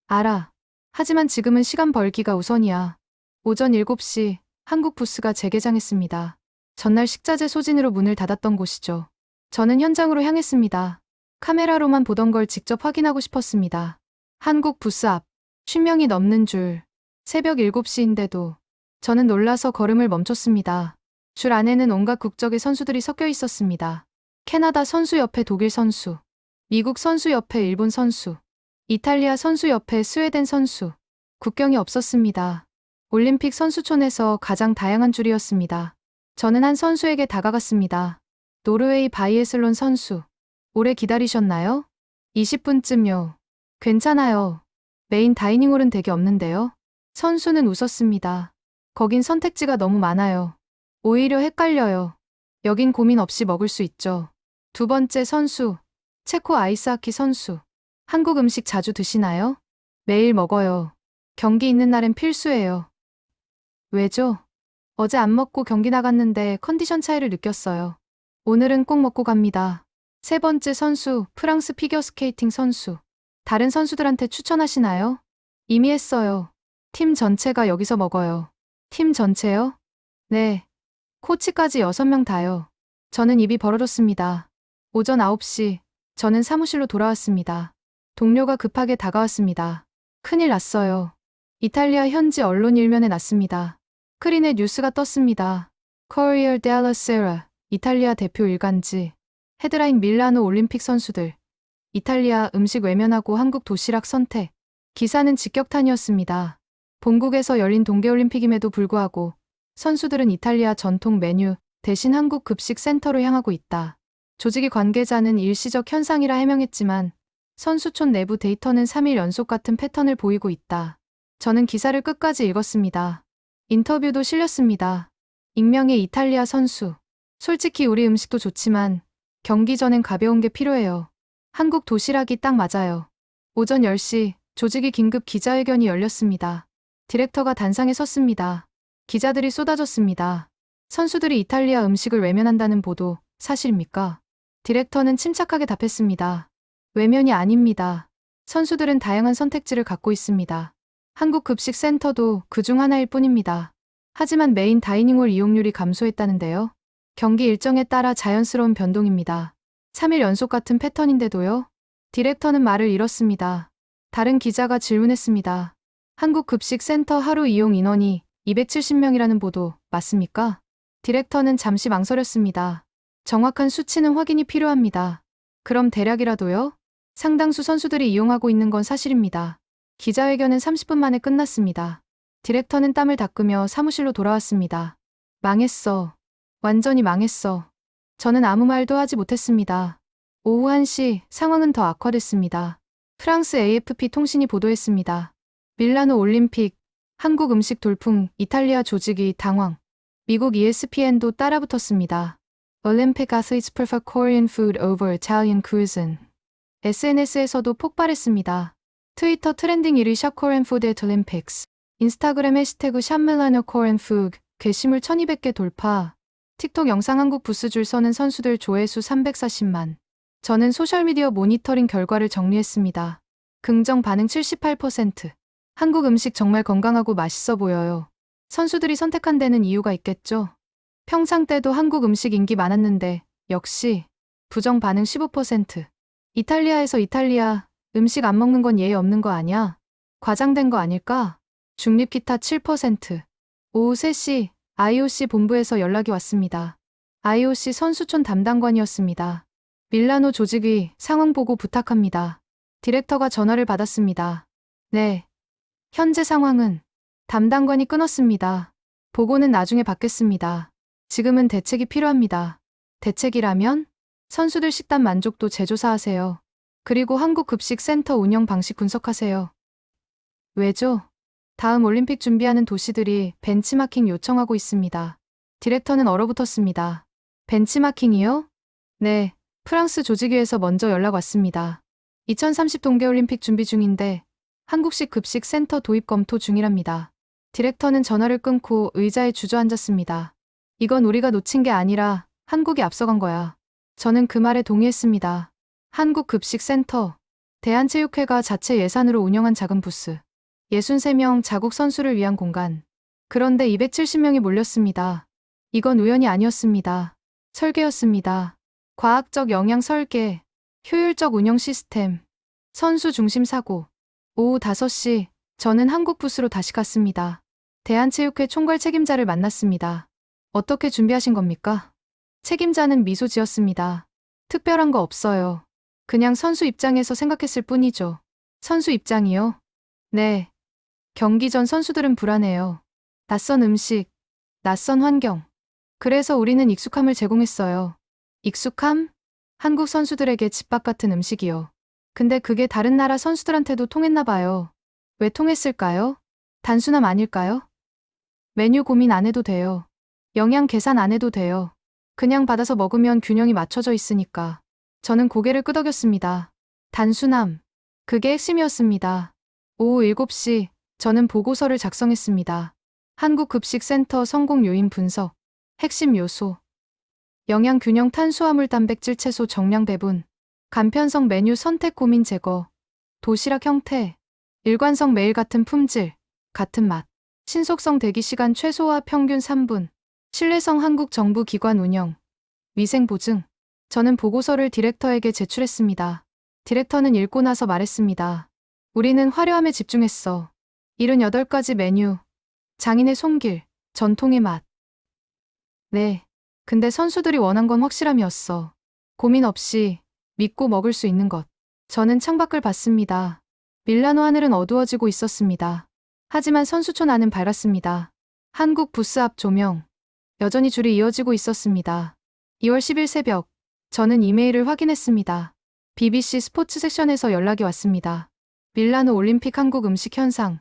알아. 하지만 지금은 시간 벌기가 우선이야. 오전 7시 한국 부스가 재개장했습니다. 전날 식자재 소진으로 문을 닫았던 곳이죠. 저는 현장으로 향했습니다. 카메라로만 보던 걸 직접 확인하고 싶었습니다. 한국 부스 앞, 10명이 넘는 줄. 새벽 7시인데도 저는 놀라서 걸음을 멈췄습니다. 줄 안에는 온갖 국적의 선수들이 섞여 있었습니다. 캐나다 선수 옆에 독일 선수, 미국 선수 옆에 일본 선수, 이탈리아 선수 옆에 스웨덴 선수. 국경이 없었습니다. 올림픽 선수촌에서 가장 다양한 줄이었습니다. 저는 한 선수에게 다가갔습니다. 노르웨이 바이애슬론 선수. 오래 기다리셨나요? 20분쯤요. 괜찮아요. 메인 다이닝홀은 되게 없는데요. 선수는 웃었습니다. 거긴 선택지가 너무 많아요. 오히려 헷갈려요. 여긴 고민 없이 먹을 수 있죠. 두 번째 선수. 체코 아이스하키 선수. 한국 음식 자주 드시나요? 매일 먹어요. 경기 있는 날엔 필수예요. 왜죠? 어제 안 먹고 경기 나갔는데 컨디션 차이를 느꼈어요. 오늘은 꼭 먹고 갑니다. 세 번째 선수, 프랑스 피겨스케이팅 선수. 다른 선수들한테 추천하시나요? 이미 했어요. 팀 전체가 여기서 먹어요. 팀 전체요? 네. 코치까지 6명 다요. 저는 입이 벌어졌습니다. 오전 9시, 저는 사무실로 돌아왔습니다. 동료가 급하게 다가왔습니다. 큰일 났어요. 이탈리아 현지 언론 일면에 났습니다. 크린의 뉴스가 떴습니다. Corriere della Sera, 이탈리아 대표 일간지. 헤드라인 밀라노 올림픽 선수들. 이탈리아 음식 외면하고 한국 도시락 선택. 기사는 직격탄이었습니다. 본국에서 열린 동계올림픽임에도 불구하고 선수들은 이탈리아 전통 메뉴 대신 한국 급식 센터로 향하고 있다. 조직위 관계자는 일시적 현상이라 해명했지만 선수촌 내부 데이터는 3일 연속 같은 패턴을 보이고 있다. 저는 기사를 끝까지 읽었습니다. 인터뷰도 실렸습니다. 익명의 이탈리아 선수. 솔직히 우리 음식도 좋지만 경기 전엔 가벼운 게 필요해요. 한국 도시락이 딱 맞아요. 오전 10시 조직위 긴급 기자회견이 열렸습니다. 디렉터가 단상에 섰습니다. 기자들이 쏟아졌습니다. 선수들이 이탈리아 음식을 외면한다는 보도 사실입니까? 디렉터는 침착하게 답했습니다. 외면이 아닙니다. 선수들은 다양한 선택지를 갖고 있습니다. 한국 급식 센터도 그중 하나일 뿐입니다. 하지만 메인 다이닝홀 이용률이 감소했다는데요. 경기 일정에 따라 자연스러운 변동입니다. 3일 연속 같은 패턴인데도요. 디렉터는 말을 잃었습니다. 다른 기자가 질문했습니다. 한국 급식 센터 하루 이용 인원이 270명이라는 보도 맞습니까? 디렉터는 잠시 망설였습니다. 정확한 수치는 확인이 필요합니다. 그럼 대략이라도요? 상당수 선수들이 이용하고 있는 건 사실입니다. 기자회견은 30분 만에 끝났습니다. 디렉터는 땀을 닦으며 사무실로 돌아왔습니다. 망했어. 완전히 망했어. 저는 아무 말도 하지 못했습니다. 오후 1시 상황은 더 악화됐습니다. 프랑스 AFP 통신이 보도했습니다. 밀라노 올림픽, 한국 음식 돌풍, 이탈리아 조직이 당황. 미국 ESPN도 따라붙었습니다. Olympic athletes prefer Korean food over Italian cuisine. SNS에서도 폭발했습니다. 트위터 트렌딩 1위 샵 Korean food at Olympics. 인스타그램 해시태그 샵 밀라노 Korean food. 게시물 1200개 돌파. 틱톡 영상 한국 부스 줄 서는 선수들 조회수 340만. 저는 소셜미디어 모니터링 결과를 정리했습니다. 긍정 반응 78%. 한국 음식 정말 건강하고 맛있어 보여요. 선수들이 선택한 데는 이유가 있겠죠. 평창 때도 한국 음식 인기 많았는데 역시 부정 반응 15%. 이탈리아에서 이탈리아 음식 안 먹는 건 예의 없는 거 아니야? 과장된 거 아닐까? 중립 기타 7%. 오후 3시 IOC 본부에서 연락이 왔습니다. IOC 선수촌 담당관이었습니다. 밀라노 조직위 상황 보고 부탁합니다. 디렉터가 전화를 받았습니다. 네. 현재 상황은 담당관이 끊었습니다. 보고는 나중에 받겠습니다. 지금은 대책이 필요합니다. 대책이라면? 선수들 식단 만족도 재조사하세요. 그리고 한국 급식 센터 운영 방식 분석하세요. 왜죠? 다음 올림픽 준비하는 도시들이 벤치마킹 요청하고 있습니다. 디렉터는 얼어붙었습니다. 벤치마킹이요? 네, 프랑스 조직위에서 먼저 연락 왔습니다. 2030 동계올림픽 준비 중인데 한국식 급식 센터 도입 검토 중이랍니다. 디렉터는 전화를 끊고 의자에 주저앉았습니다. 이건 우리가 놓친 게 아니라 한국이 앞서간 거야. 저는 그 말에 동의했습니다. 한국 급식 센터, 대한체육회가 자체 예산으로 운영한 작은 부스. 63명 자국 선수를 위한 공간. 그런데 270명이 몰렸습니다. 이건 우연이 아니었습니다. 설계였습니다. 과학적 영양 설계, 효율적 운영 시스템, 선수 중심 사고. 오후 5시 저는 한국 부스로 다시 갔습니다. 대한체육회 총괄 책임자를 만났습니다. 어떻게 준비하신 겁니까? 책임자는 미소 지었습니다. 특별한 거 없어요. 그냥 선수 입장에서 생각했을 뿐이죠. 선수 입장이요? 네. 경기 전 선수들은 불안해요. 낯선 음식, 낯선 환경. 그래서 우리는 익숙함을 제공했어요. 익숙함? 한국 선수들에게 집밥 같은 음식이요. 근데 그게 다른 나라 선수들한테도 통했나 봐요. 왜 통했을까요? 단순함 아닐까요? 메뉴 고민 안 해도 돼요. 영양 계산 안 해도 돼요. 그냥 받아서 먹으면 균형이 맞춰져 있으니까. 저는 고개를 끄덕였습니다. 단순함. 그게 핵심이었습니다. 오후 7시, 저는 보고서를 작성했습니다. 한국급식센터 성공 요인 분석. 핵심 요소. 영양 균형 탄수화물 단백질 채소 정량 배분. 간편성 메뉴 선택 고민 제거. 도시락 형태. 일관성 매일 같은 품질, 같은 맛. 신속성 대기 시간 최소화 평균 3분. 신뢰성 한국 정부 기관 운영. 위생 보증. 저는 보고서를 디렉터에게 제출했습니다. 디렉터는 읽고 나서 말했습니다. 우리는 화려함에 집중했어. 78가지 메뉴. 장인의 손길, 전통의 맛. 네. 근데 선수들이 원한 건 확실함이었어. 고민 없이 믿고 먹을 수 있는 것. 저는 창밖을 봤습니다. 밀라노 하늘은 어두워지고 있었습니다. 하지만 선수촌 안은 밝았습니다. 한국 부스 앞 조명. 여전히 줄이 이어지고 있었습니다. 2월 10일 새벽, 저는 이메일을 확인했습니다. BBC 스포츠 섹션에서 연락이 왔습니다. 밀라노 올림픽 한국 음식 현상.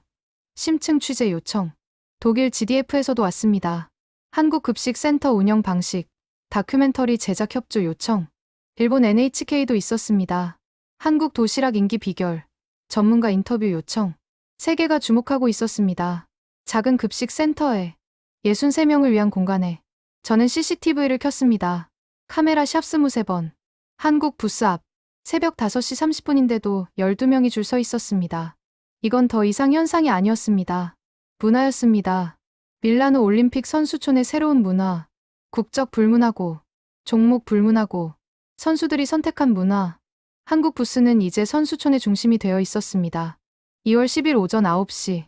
심층 취재 요청. 독일 GDF에서도 왔습니다. 한국 급식 센터 운영 방식. 다큐멘터리 제작 협조 요청. 일본 NHK도 있었습니다. 한국 도시락 인기 비결. 전문가 인터뷰 요청. 세계가 주목하고 있었습니다. 작은 급식 센터에 63명을 위한 공간에 저는 CCTV를 켰습니다. 카메라 샵 23번. 한국 부스 앞. 새벽 5시 30분인데도 12명이 줄 서 있었습니다. 이건 더 이상 현상이 아니었습니다. 문화였습니다. 밀라노 올림픽 선수촌의 새로운 문화. 국적 불문하고, 종목 불문하고, 선수들이 선택한 문화. 한국 부스는 이제 선수촌의 중심이 되어 있었습니다. 2월 10일 오전 9시.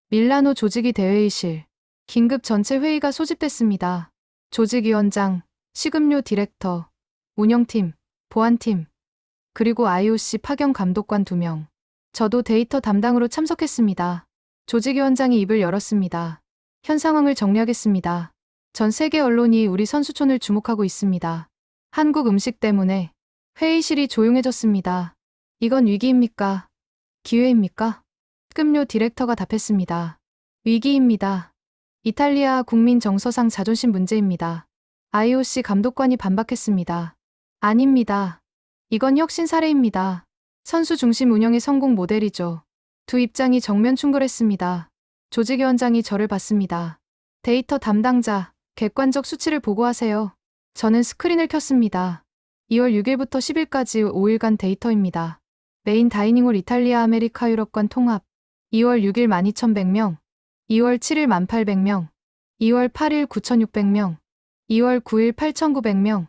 밀라노 조직위 대회의실. 긴급 전체 회의가 소집됐습니다. 조직위원장, 식음료 디렉터, 운영팀, 보안팀, 그리고 IOC 파견 감독관 2명. 저도 데이터 담당으로 참석했습니다. 조직위원장이 입을 열었습니다. 현 상황을 정리하겠습니다. 전 세계 언론이 우리 선수촌을 주목하고 있습니다. 한국 음식 때문에 회의실이 조용해졌습니다. 이건 위기입니까? 기회입니까? 식음료 디렉터가 답했습니다. 위기입니다. 이탈리아 국민 정서상 자존심 문제입니다. IOC 감독관이 반박했습니다. 아닙니다. 이건 혁신 사례입니다. 선수 중심 운영의 성공 모델이죠. 두 입장이 정면 충돌했습니다. 조직위원장이 저를 봤습니다. 데이터 담당자, 객관적 수치를 보고하세요. 저는 스크린을 켰습니다. 2월 6일부터 10일까지 5일간 데이터입니다. 메인 다이닝홀 이탈리아 아메리카 유럽관 통합. 2월 6일 12,100명, 2월 7일 1,800명, 2월 8일 9,600명, 2월 9일 8,900명,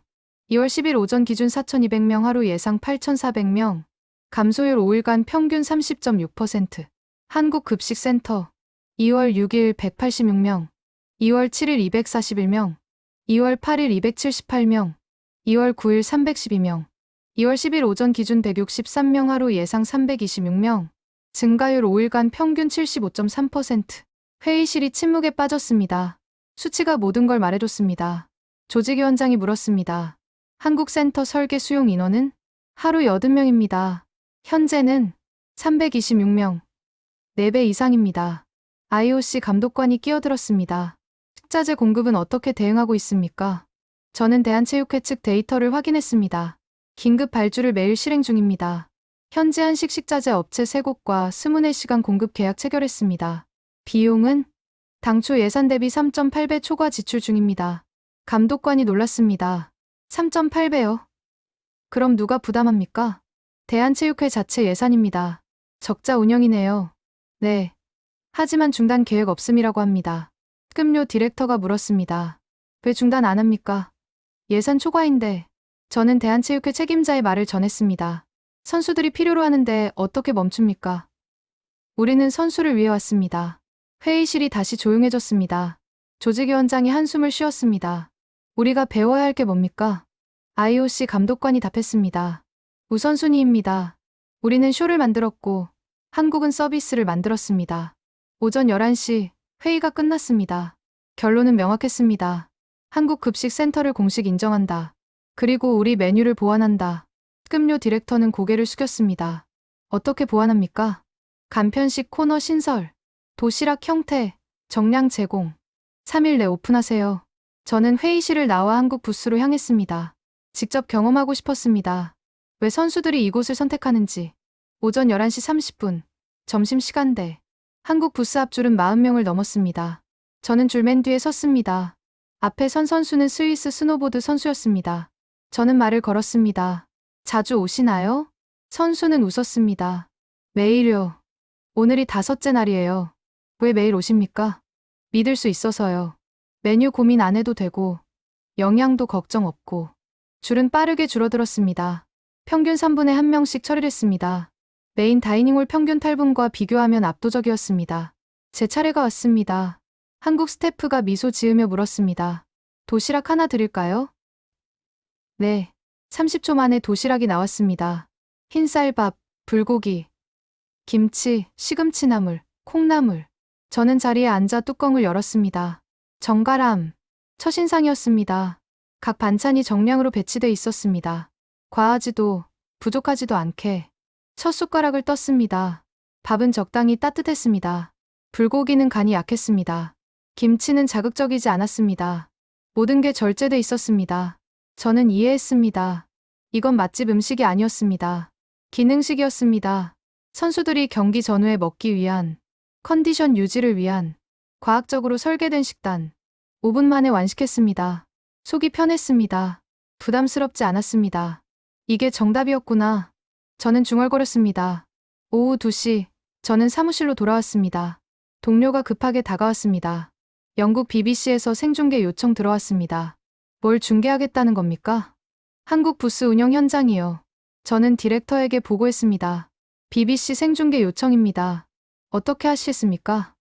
2월 10일 오전 기준 4,200명 하루 예상 8,400명, 감소율 5일간 평균 30.6%. 한국급식센터. 2월 6일 186명, 2월 7일 241명, 2월 8일 278명, 2월 9일 312명, 2월 10일 오전 기준 163명 하루 예상 326명, 증가율 5일간 평균 75.3%. 회의실이 침묵에 빠졌습니다. 수치가 모든 걸 말해줬습니다. 조직위원장이 물었습니다. 한국센터 설계 수용 인원은? 하루 80명입니다. 현재는 326명. 4배 이상입니다. IOC 감독관이 끼어들었습니다. 식자재 공급은 어떻게 대응하고 있습니까? 저는 대한체육회 측 데이터를 확인했습니다. 긴급 발주를 매일 실행 중입니다. 현재 한식 식자재 업체 3곳과 24시간 공급 계약 체결했습니다. 비용은? 당초 예산 대비 3.8배 초과 지출 중입니다. 감독관이 놀랐습니다. 3.8배요? 그럼 누가 부담합니까? 대한체육회 자체 예산입니다. 적자 운영이네요. 네. 하지만 중단 계획 없음이라고 합니다. 식음료 디렉터가 물었습니다. 왜 중단 안 합니까? 예산 초과인데. 저는 대한체육회 책임자의 말을 전했습니다. 선수들이 필요로 하는데 어떻게 멈춥니까? 우리는 선수를 위해 왔습니다. 회의실이 다시 조용해졌습니다. 조직위원장이 한숨을 쉬었습니다. 우리가 배워야 할 게 뭡니까? IOC 감독관이 답했습니다. 우선순위입니다. 우리는 쇼를 만들었고 한국은 서비스를 만들었습니다. 오전 11시 회의가 끝났습니다. 결론은 명확했습니다. 한국 급식 센터를 공식 인정한다. 그리고 우리 메뉴를 보완한다. 급료 디렉터는 고개를 숙였습니다. 어떻게 보완합니까? 간편식 코너 신설, 도시락 형태, 정량 제공. 3일 내 오픈하세요. 저는 회의실을 나와 한국 부스로 향했습니다. 직접 경험하고 싶었습니다. 왜 선수들이 이곳을 선택하는지. 오전 11시 30분, 점심시간대. 한국 부스 앞줄은 40명을 넘었습니다. 저는 줄 맨 뒤에 섰습니다. 앞에 선 선수는 스위스 스노보드 선수였습니다. 저는 말을 걸었습니다. 자주 오시나요? 선수는 웃었습니다. 매일요. 오늘이 5째 날이에요. 왜 매일 오십니까? 믿을 수 있어서요. 메뉴 고민 안 해도 되고, 영양도 걱정 없고. 줄은 빠르게 줄어들었습니다. 평균 3분에 1명씩 처리했습니다. 메인 다이닝홀 평균 8분과 비교하면 압도적이었습니다. 제 차례가 왔습니다. 한국 스태프가 미소 지으며 물었습니다. 도시락 하나 드릴까요? 네. 30초 만에 도시락이 나왔습니다. 흰쌀밥, 불고기, 김치, 시금치나물, 콩나물. 저는 자리에 앉아 뚜껑을 열었습니다. 정갈함. 첫인상이었습니다. 각 반찬이 정량으로 배치돼 있었습니다. 과하지도 부족하지도 않게. 첫 숟가락을 떴습니다. 밥은 적당히 따뜻했습니다. 불고기는 간이 약했습니다. 김치는 자극적이지 않았습니다. 모든 게 절제돼 있었습니다. 저는 이해했습니다. 이건 맛집 음식이 아니었습니다. 기능식이었습니다. 선수들이 경기 전후에 먹기 위한, 컨디션 유지를 위한, 과학적으로 설계된 식단. 5분 만에 완식했습니다. 속이 편했습니다. 부담스럽지 않았습니다. 이게 정답이었구나. 저는 중얼거렸습니다. 오후 2시, 저는 사무실로 돌아왔습니다. 동료가 급하게 다가왔습니다. 영국 BBC에서 생중계 요청 들어왔습니다. 뭘 중계하겠다는 겁니까? 한국 부스 운영 현장이요. 저는 디렉터에게 보고했습니다. BBC 생중계 요청입니다. 어떻게 하시겠습니까?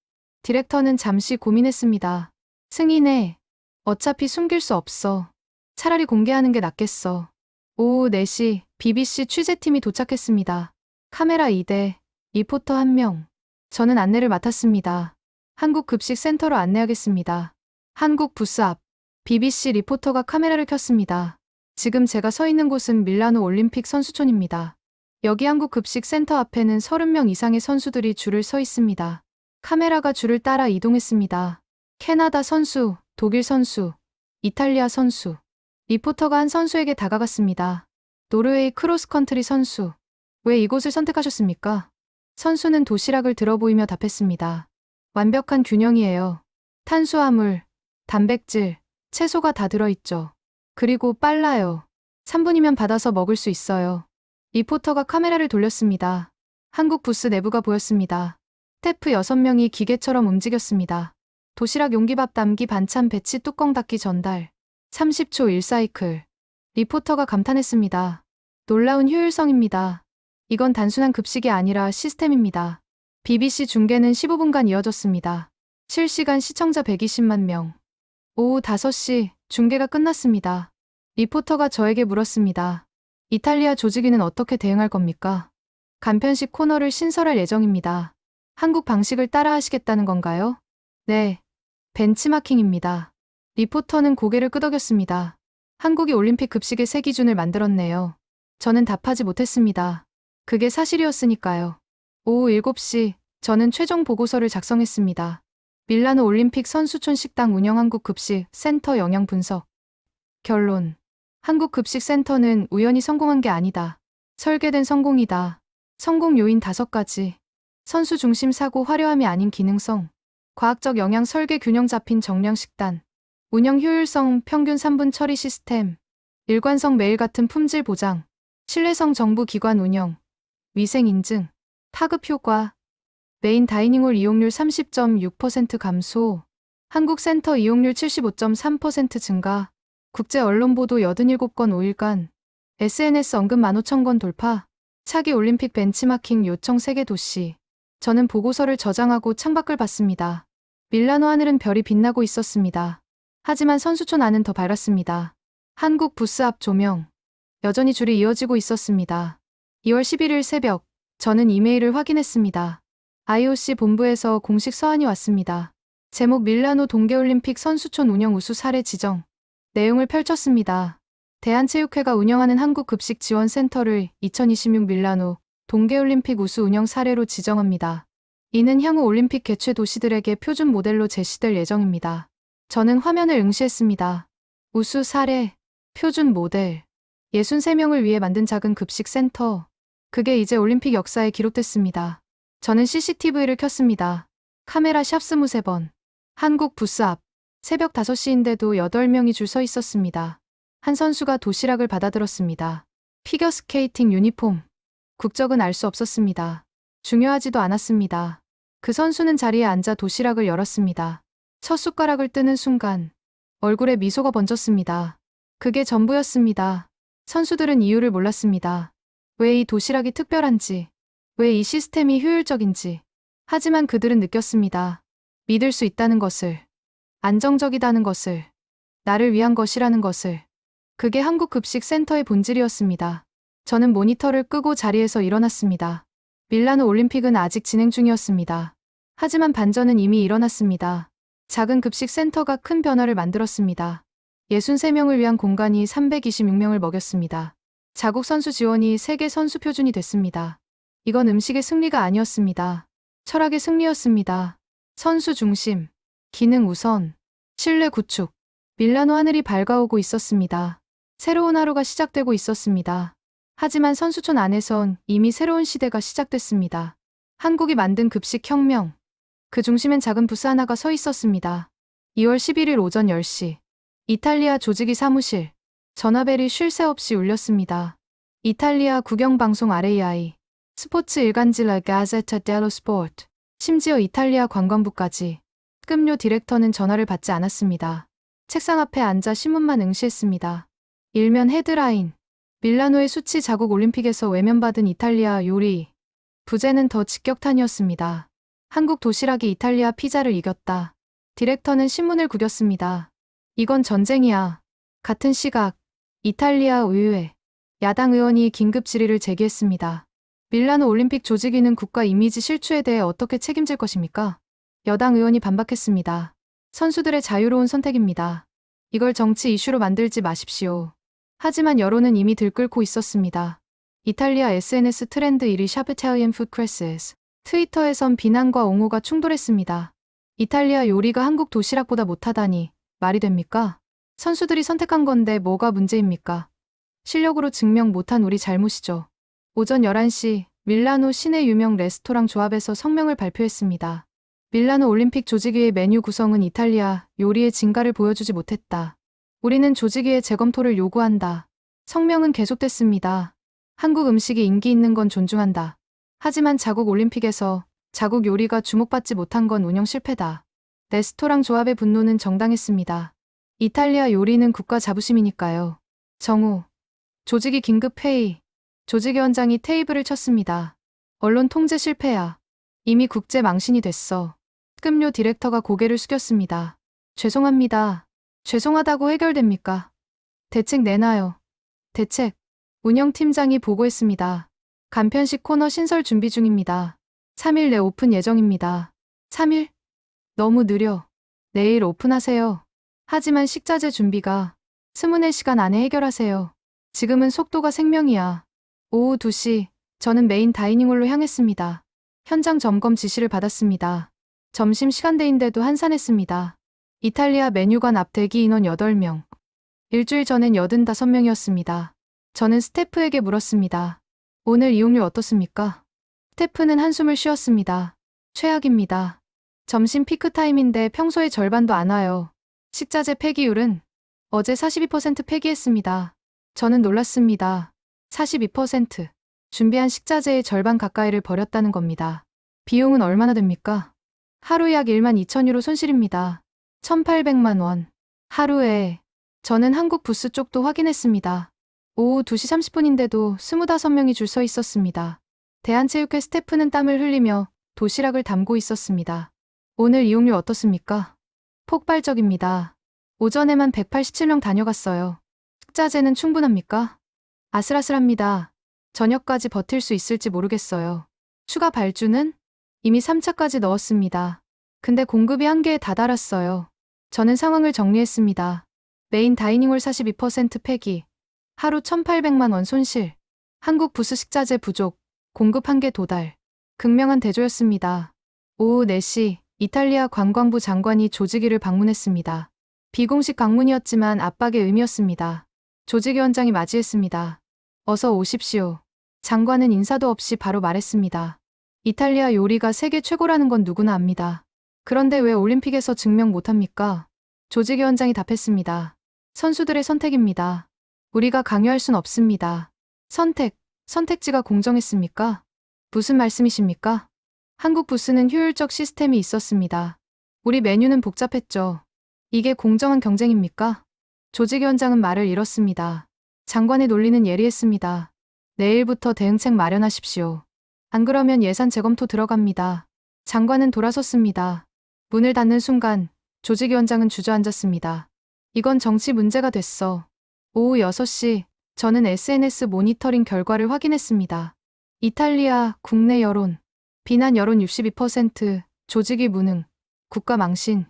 디렉터는 잠시 고민했습니다. 승인해. 어차피 숨길 수 없어. 차라리 공개하는 게 낫겠어. 오후 4시 BBC 취재팀이 도착했습니다. 카메라 2대, 리포터 1명. 저는 안내를 맡았습니다. 한국 급식 센터로 안내하겠습니다. 한국 부스 앞. BBC 리포터가 카메라를 켰습니다. 지금 제가 서 있는 곳은 밀라노 올림픽 선수촌입니다. 여기 한국 급식 센터 앞에는 30명 이상의 선수들이 줄을 서 있습니다. 카메라가 줄을 따라 이동했습니다. 캐나다 선수, 독일 선수, 이탈리아 선수. 리포터가 한 선수에게 다가갔습니다. 노르웨이 크로스컨트리 선수. 왜 이곳을 선택하셨습니까? 선수는 도시락을 들어 보이며 답했습니다. 완벽한 균형이에요. 탄수화물, 단백질, 채소가 다 들어있죠. 그리고 빨라요. 3분이면 받아서 먹을 수 있어요. 리포터가 카메라를 돌렸습니다. 한국 부스 내부가 보였습니다. 스태프 6명이 기계처럼 움직였습니다. 도시락 용기밥 담기 반찬 배치 뚜껑 닫기 전달. 30초 1사이클. 리포터가 감탄했습니다. 놀라운 효율성입니다. 이건 단순한 급식이 아니라 시스템입니다. BBC 중계는 15분간 이어졌습니다. 실시간 시청자 120만 명. 오후 5시 중계가 끝났습니다. 리포터가 저에게 물었습니다. 이탈리아 조직위는 어떻게 대응할 겁니까? 간편식 코너를 신설할 예정입니다. 한국 방식을 따라 하시겠다는 건가요? 네. 벤치마킹입니다. 리포터는 고개를 끄덕였습니다. 한국이 올림픽 급식의 새 기준을 만들었네요. 저는 답하지 못했습니다. 그게 사실이었으니까요. 오후 7시 저는 최종 보고서를 작성했습니다. 밀라노 올림픽 선수촌 식당 운영 한국 급식 센터 영양 분석. 결론. 한국 급식 센터는 우연히 성공한 게 아니다. 설계된 성공이다. 성공 요인 5가지. 선수 중심 사고 화려함이 아닌 기능성. 과학적 영양 설계 균형 잡힌 정량 식단. 운영 효율성 평균 3분 처리 시스템. 일관성 매일 같은 품질 보장. 신뢰성 정부 기관 운영. 위생 인증. 파급 효과. 메인 다이닝홀 이용률 30.6% 감소. 한국 센터 이용률 75.3% 증가. 국제 언론 보도 87건 5일간. SNS 언급 15,000건 돌파. 차기 올림픽 벤치마킹 요청 세계 도시. 저는 보고서를 저장하고 창밖을 봤습니다. 밀라노 하늘은 별이 빛나고 있었습니다. 하지만 선수촌 안은 더 밝았습니다. 한국 부스 앞 조명. 여전히 줄이 이어지고 있었습니다. 2월 11일 새벽, 저는 이메일을 확인했습니다. IOC 본부에서 공식 서한이 왔습니다. 제목 밀라노 동계올림픽 선수촌 운영 우수 사례 지정. 내용을 펼쳤습니다. 대한체육회가 운영하는 한국급식지원센터를 2026 밀라노 동계올림픽 우수 운영 사례로 지정합니다. 이는 향후 올림픽 개최 도시들에게 표준 모델로 제시될 예정입니다. 저는 화면을 응시했습니다. 우수 사례, 표준 모델. 63명을 위해 만든 작은 급식센터. 그게 이제 올림픽 역사에 기록됐습니다. 저는 CCTV를 켰습니다. 카메라 샵 23번. 한국 부스 앞. 새벽 5시인데도 8명이 줄 서 있었습니다. 한 선수가 도시락을 받아들었습니다. 피겨스케이팅 유니폼. 국적은 알 수 없었습니다. 중요하지도 않았습니다. 그 선수는 자리에 앉아 도시락을 열었습니다. 첫 숟가락을 뜨는 순간 얼굴에 미소가 번졌습니다. 그게 전부였습니다. 선수들은 이유를 몰랐습니다. 왜 이 도시락이 특별한지, 왜 이 시스템이 효율적인지. 하지만 그들은 느꼈습니다. 믿을 수 있다는 것을, 안정적이다는 것을, 나를 위한 것이라는 것을. 그게 한국급식센터의 본질이었습니다. 저는 모니터를 끄고 자리에서 일어났습니다. 밀라노 올림픽은 아직 진행 중이었습니다. 하지만 반전은 이미 일어났습니다. 작은 급식센터가 큰 변화를 만들었습니다. 63명을 위한 공간이 326명을 먹였습니다. 자국 선수 지원이 세계 선수 표준이 됐습니다. 이건 음식의 승리가 아니었습니다. 철학의 승리였습니다. 선수 중심, 기능 우선, 신뢰 구축. 밀라노 하늘이 밝아오고 있었습니다. 새로운 하루가 시작되고 있었습니다. 하지만 선수촌 안에선 이미 새로운 시대가 시작됐습니다. 한국이 만든 급식 혁명. 그 중심엔 작은 부스 하나가 서 있었습니다. 2월 11일 오전 10시. 이탈리아 조직위 사무실. 전화벨이 쉴 새 없이 울렸습니다. 이탈리아 국영방송 RAI. 스포츠 일간지 La Gazzetta dello Sport. 심지어 이탈리아 관광부까지. 급료 디렉터는 전화를 받지 않았습니다. 책상 앞에 앉아 신문만 응시했습니다. 일면 헤드라인. 밀라노의 수치 자국 올림픽에서 외면받은 이탈리아 요리. 부제는 더 직격탄이었습니다. 한국 도시락이 이탈리아 피자를 이겼다. 디렉터는 신문을 구겼습니다. 이건 전쟁이야. 같은 시각, 이탈리아 의회. 야당 의원이 긴급 질의를 제기했습니다. 밀라노 올림픽 조직위는 국가 이미지 실추에 대해 어떻게 책임질 것입니까? 여당 의원이 반박했습니다. 선수들의 자유로운 선택입니다. 이걸 정치 이슈로 만들지 마십시오. 하지만 여론은 이미 들끓고 있었습니다. 이탈리아 SNS 트렌드 1위 샤프테리안 푸드크레스에서 트위터에선 비난과 옹호가 충돌했습니다. 이탈리아 요리가 한국 도시락보다 못하다니 말이 됩니까? 선수들이 선택한 건데 뭐가 문제입니까? 실력으로 증명 못한 우리 잘못이죠. 오전 11시 밀라노 시내 유명 레스토랑 조합에서 성명을 발표했습니다. 밀라노 올림픽 조직위의 메뉴 구성은 이탈리아 요리의 진가를 보여주지 못했다. 우리는 조직위의 재검토를 요구한다. 성명은 계속됐습니다. 한국 음식이 인기 있는 건 존중한다. 하지만 자국 올림픽에서 자국 요리가 주목받지 못한 건 운영 실패다. 레스토랑 조합의 분노는 정당했습니다. 이탈리아 요리는 국가 자부심이니까요. 정우. 조직위 긴급회의. 조직위원장이 테이블을 쳤습니다. 언론 통제 실패야. 이미 국제 망신이 됐어. 급료 디렉터가 고개를 숙였습니다. 죄송합니다. 죄송하다고 해결됩니까? 대책 내놔요. 대책. 운영팀장이 보고했습니다. 간편식 코너 신설 준비 중입니다. 3일 내 오픈 예정입니다. 3일? 너무 느려. 내일 오픈하세요. 하지만 식자재 준비가 24시간 안에 해결하세요. 지금은 속도가 생명이야. 오후 2시, 저는 메인 다이닝홀로 향했습니다. 현장 점검 지시를 받았습니다. 점심 시간대인데도 한산했습니다. 이탈리아 메뉴관 앞 대기 인원 8명. 일주일 전엔 85명이었습니다. 저는 스태프에게 물었습니다. 오늘 이용률 어떻습니까? 스태프는 한숨을 쉬었습니다. 최악입니다. 점심 피크타임인데 평소의 절반도 안 와요. 식자재 폐기율은 어제 42% 폐기했습니다. 저는 놀랐습니다. 42%. 준비한 식자재의 절반 가까이를 버렸다는 겁니다. 비용은 얼마나 됩니까? 하루 약 1만 2천 유로 손실입니다. 1,800만 원. 하루에. 저는 한국 부스 쪽도 확인했습니다. 오후 2시 30분인데도 25명이 줄 서 있었습니다. 대한체육회 스태프는 땀을 흘리며 도시락을 담고 있었습니다. 오늘 이용률 어떻습니까? 폭발적입니다. 오전에만 187명 다녀갔어요. 식자재는 충분합니까? 아슬아슬합니다. 저녁까지 버틸 수 있을지 모르겠어요. 추가 발주는? 이미 3차까지 넣었습니다. 근데 공급이 한계에 다다랐어요. 저는 상황을 정리했습니다. 메인 다이닝홀 42% 폐기. 하루 1,800만 원 손실. 한국 부스 식자재 부족. 공급 한계 도달. 극명한 대조였습니다. 오후 4시 이탈리아 관광부 장관이 조직위를 방문했습니다. 비공식 방문이었지만 압박의 의미였습니다. 조직위원장이 맞이했습니다. 어서 오십시오. 장관은 인사도 없이 바로 말했습니다. 이탈리아 요리가 세계 최고라는 건 누구나 압니다. 그런데 왜 올림픽에서 증명 못합니까? 조직위원장이 답했습니다. 선수들의 선택입니다. 우리가 강요할 순 없습니다. 선택지가 공정했습니까? 무슨 말씀이십니까? 한국 부스는 효율적 시스템이 있었습니다. 우리 메뉴는 복잡했죠. 이게 공정한 경쟁입니까? 조직위원장은 말을 잃었습니다. 장관의 논리는 예리했습니다. 내일부터 대응책 마련하십시오. 안 그러면 예산 재검토 들어갑니다. 장관은 돌아섰습니다. 문을 닫는 순간 조직위원장은 주저앉았습니다. 이건 정치 문제가 됐어. 오후 6시 저는 SNS 모니터링 결과를 확인했습니다. 이탈리아 국내 여론, 비난 여론 62%, 조직위 무능, 국가 망신,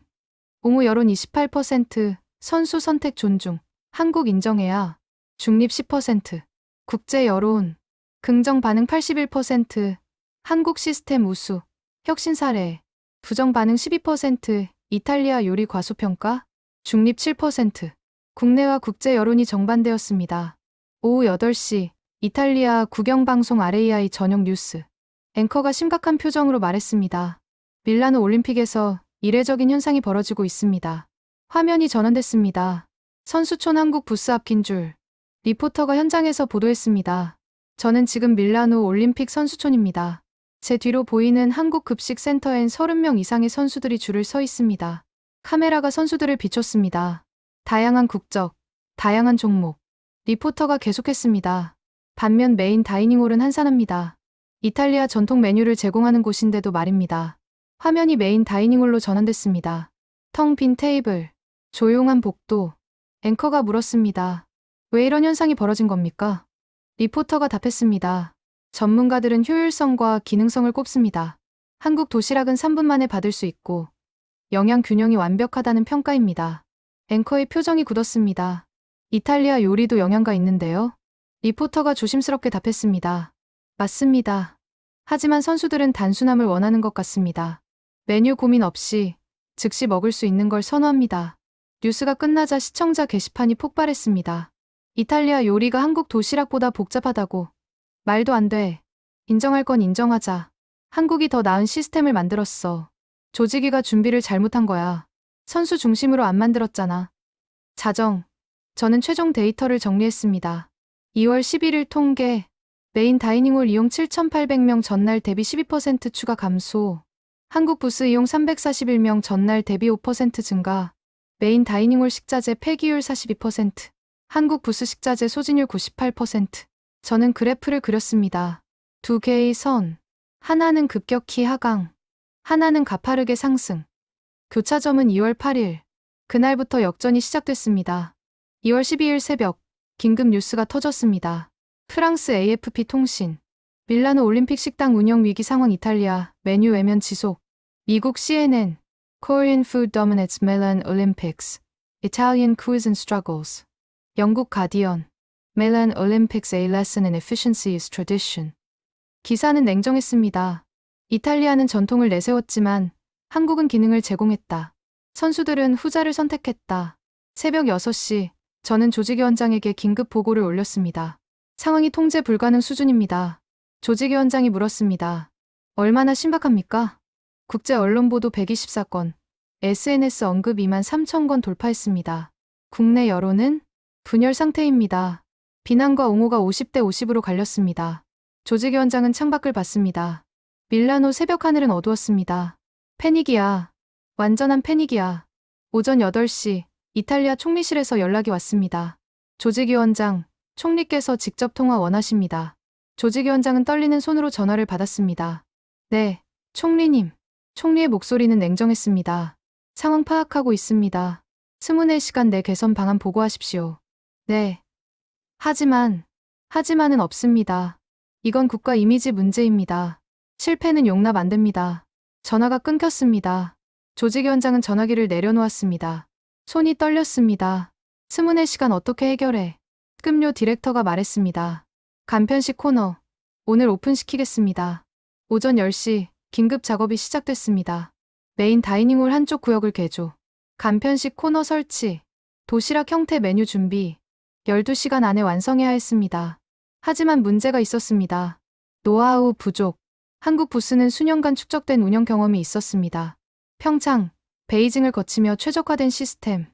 옹호 여론 28%, 선수 선택 존중, 한국 인정해야, 중립 10%, 국제 여론, 긍정 반응 81%, 한국 시스템 우수, 혁신 사례, 부정 반응 12%, 이탈리아 요리 과소평가, 중립 7%, 국내와 국제 여론이 정반대였습니다. 오후 8시 이탈리아 국영방송 RAI 저녁 뉴스. 앵커가 심각한 표정으로 말했습니다. 밀라노 올림픽에서 이례적인 현상이 벌어지고 있습니다. 화면이 전환됐습니다. 선수촌 한국 부스 앞인 줄. 리포터가 현장에서 보도했습니다. 저는 지금 밀라노 올림픽 선수촌입니다. 제 뒤로 보이는 한국 급식 센터엔 30명 이상의 선수들이 줄을 서 있습니다. 카메라가 선수들을 비췄습니다. 다양한 국적, 다양한 종목. 리포터가 계속했습니다. 반면 메인 다이닝홀은 한산합니다. 이탈리아 전통 메뉴를 제공하는 곳인데도 말입니다. 화면이 메인 다이닝홀로 전환됐습니다. 텅 빈 테이블, 조용한 복도. 앵커가 물었습니다. 왜 이런 현상이 벌어진 겁니까? 리포터가 답했습니다. 전문가들은 효율성과 기능성을 꼽습니다. 한국 도시락은 3분 만에 받을 수 있고 영양 균형이 완벽하다는 평가입니다. 앵커의 표정이 굳었습니다. 이탈리아 요리도 영양가 있는데요? 리포터가 조심스럽게 답했습니다. 맞습니다. 하지만 선수들은 단순함을 원하는 것 같습니다. 메뉴 고민 없이 즉시 먹을 수 있는 걸 선호합니다. 뉴스가 끝나자 시청자 게시판이 폭발했습니다. 이탈리아 요리가 한국 도시락보다 복잡하다고. 말도 안 돼. 인정할 건 인정하자. 한국이 더 나은 시스템을 만들었어. 조직위가 준비를 잘못한 거야. 선수 중심으로 안 만들었잖아. 저는 최종 데이터를 정리했습니다. 2월 11일 통계. 메인 다이닝홀 이용 7,800명 전날 대비 12% 추가 감소. 한국 부스 이용 341명 전날 대비 5% 증가. 메인 다이닝홀 식자재 폐기율 42%. 한국 부스 식자재 소진율 98%. 저는 그래프를 그렸습니다. 두 개의 선. 하나는 급격히 하강. 하나는 가파르게 상승. 교차점은 2월 8일. 그날부터 역전이 시작됐습니다. 2월 12일 새벽. 긴급 뉴스가 터졌습니다. 프랑스 AFP 통신. 밀라노 올림픽 식당 운영 위기 상황 이탈리아. 메뉴 외면 지속. 미국 CNN. Korean food dominates Milan Olympics. Italian cuisine struggles. 영국 가디언. Milan Olympics a lesson in efficiency is tradition. 기사는 냉정했습니다. 이탈리아는 전통을 내세웠지만 한국은 기능을 제공했다. 선수들은 후자를 선택했다. 새벽 6시 저는 조직위원장에게 긴급 보고를 올렸습니다. 상황이 통제 불가능 수준입니다. 조직위원장이 물었습니다. 얼마나 심각합니까? 국제 언론 보도 124건, SNS 언급 2만 3천 건 돌파했습니다. 국내 여론은 분열 상태입니다. 비난과 옹호가 50대 50으로 갈렸습니다. 조직위원장은 창밖을 봤습니다. 밀라노 새벽 하늘은 어두웠습니다. 패닉이야. 완전한 패닉이야. 오전 8시 이탈리아 총리실에서 연락이 왔습니다. 조직위원장, 총리께서 직접 통화 원하십니다. 조직위원장은 떨리는 손으로 전화를 받았습니다. 네, 총리님. 총리의 목소리는 냉정했습니다. 상황 파악하고 있습니다. 24시간 내 개선 방안 보고하십시오. 네. 하지만은 없습니다. 이건 국가 이미지 문제입니다. 실패는 용납 안 됩니다. 전화가 끊겼습니다. 조직위원장은 전화기를 내려놓았습니다. 손이 떨렸습니다. 24시간 어떻게 해결해? 급료 디렉터가 말했습니다. 간편식 코너. 오늘 오픈시키겠습니다. 오전 10시 긴급 작업이 시작됐습니다. 메인 다이닝홀 한쪽 구역을 개조. 간편식 코너 설치. 도시락 형태 메뉴 준비. 12시간 안에 완성해야 했습니다. 하지만 문제가 있었습니다. 노하우 부족. 한국 부스는 수년간 축적된 운영 경험이 있었습니다. 평창, 베이징을 거치며 최적화된 시스템.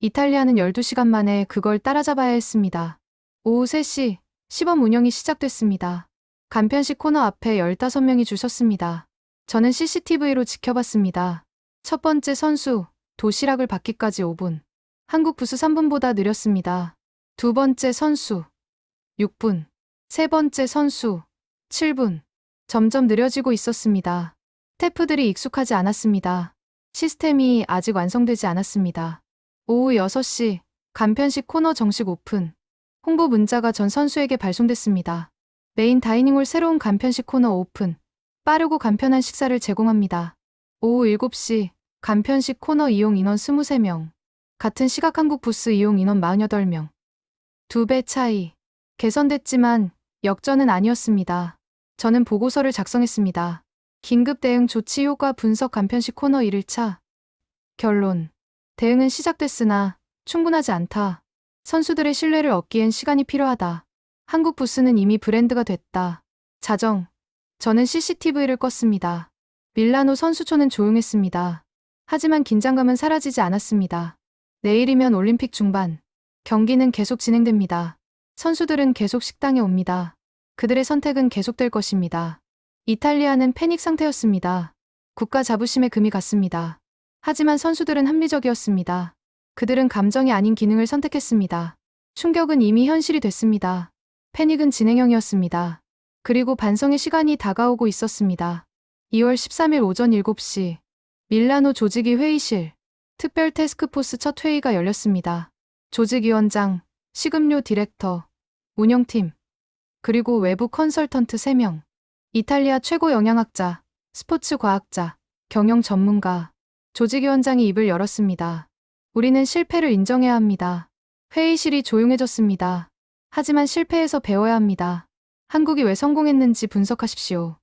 이탈리아는 12시간 만에 그걸 따라잡아야 했습니다. 오후 3시, 시범 운영이 시작됐습니다. 간편식 코너 앞에 15명이 줄 섰습니다. 저는 CCTV로 지켜봤습니다. 첫 번째 선수, 도시락을 받기까지 5분. 한국 부스 3분보다 느렸습니다. 두 번째 선수, 6분. 세 번째 선수, 7분. 점점 느려지고 있었습니다. 스태프들이 익숙하지 않았습니다. 시스템이 아직 완성되지 않았습니다. 오후 6시, 간편식 코너 정식 오픈. 홍보 문자가 전 선수에게 발송됐습니다. 메인 다이닝홀 새로운 간편식 코너 오픈. 빠르고 간편한 식사를 제공합니다. 오후 7시, 간편식 코너 이용 인원 23명. 같은 시각 한국 부스 이용 인원 48명. 2배 차이. 개선됐지만 역전은 아니었습니다. 저는 보고서를 작성했습니다. 긴급 대응 조치 효과 분석 간편식 코너 1일차. 결론. 대응은 시작됐으나 충분하지 않다. 선수들의 신뢰를 얻기엔 시간이 필요하다. 한국 부스는 이미 브랜드가 됐다. 자정. 저는 CCTV를 껐습니다. 밀라노 선수촌은 조용했습니다. 하지만 긴장감은 사라지지 않았습니다. 내일이면 올림픽 중반. 경기는 계속 진행됩니다. 선수들은 계속 식당에 옵니다. 그들의 선택은 계속될 것입니다. 이탈리아는 패닉 상태였습니다. 국가 자부심에 금이 갔습니다. 하지만 선수들은 합리적이었습니다. 그들은 감정이 아닌 기능을 선택했습니다. 충격은 이미 현실이 됐습니다. 패닉은 진행형이었습니다. 그리고 반성의 시간이 다가오고 있었습니다. 2월 13일 오전 7시 밀라노 조직위 회의실 특별 태스크포스 첫 회의가 열렸습니다. 조직위원장, 식음료 디렉터, 운영팀, 그리고 외부 컨설턴트 3명, 이탈리아 최고 영양학자, 스포츠 과학자, 경영 전문가, 조직위원장이 입을 열었습니다. 우리는 실패를 인정해야 합니다. 회의실이 조용해졌습니다. 하지만 실패에서 배워야 합니다. 한국이 왜 성공했는지 분석하십시오.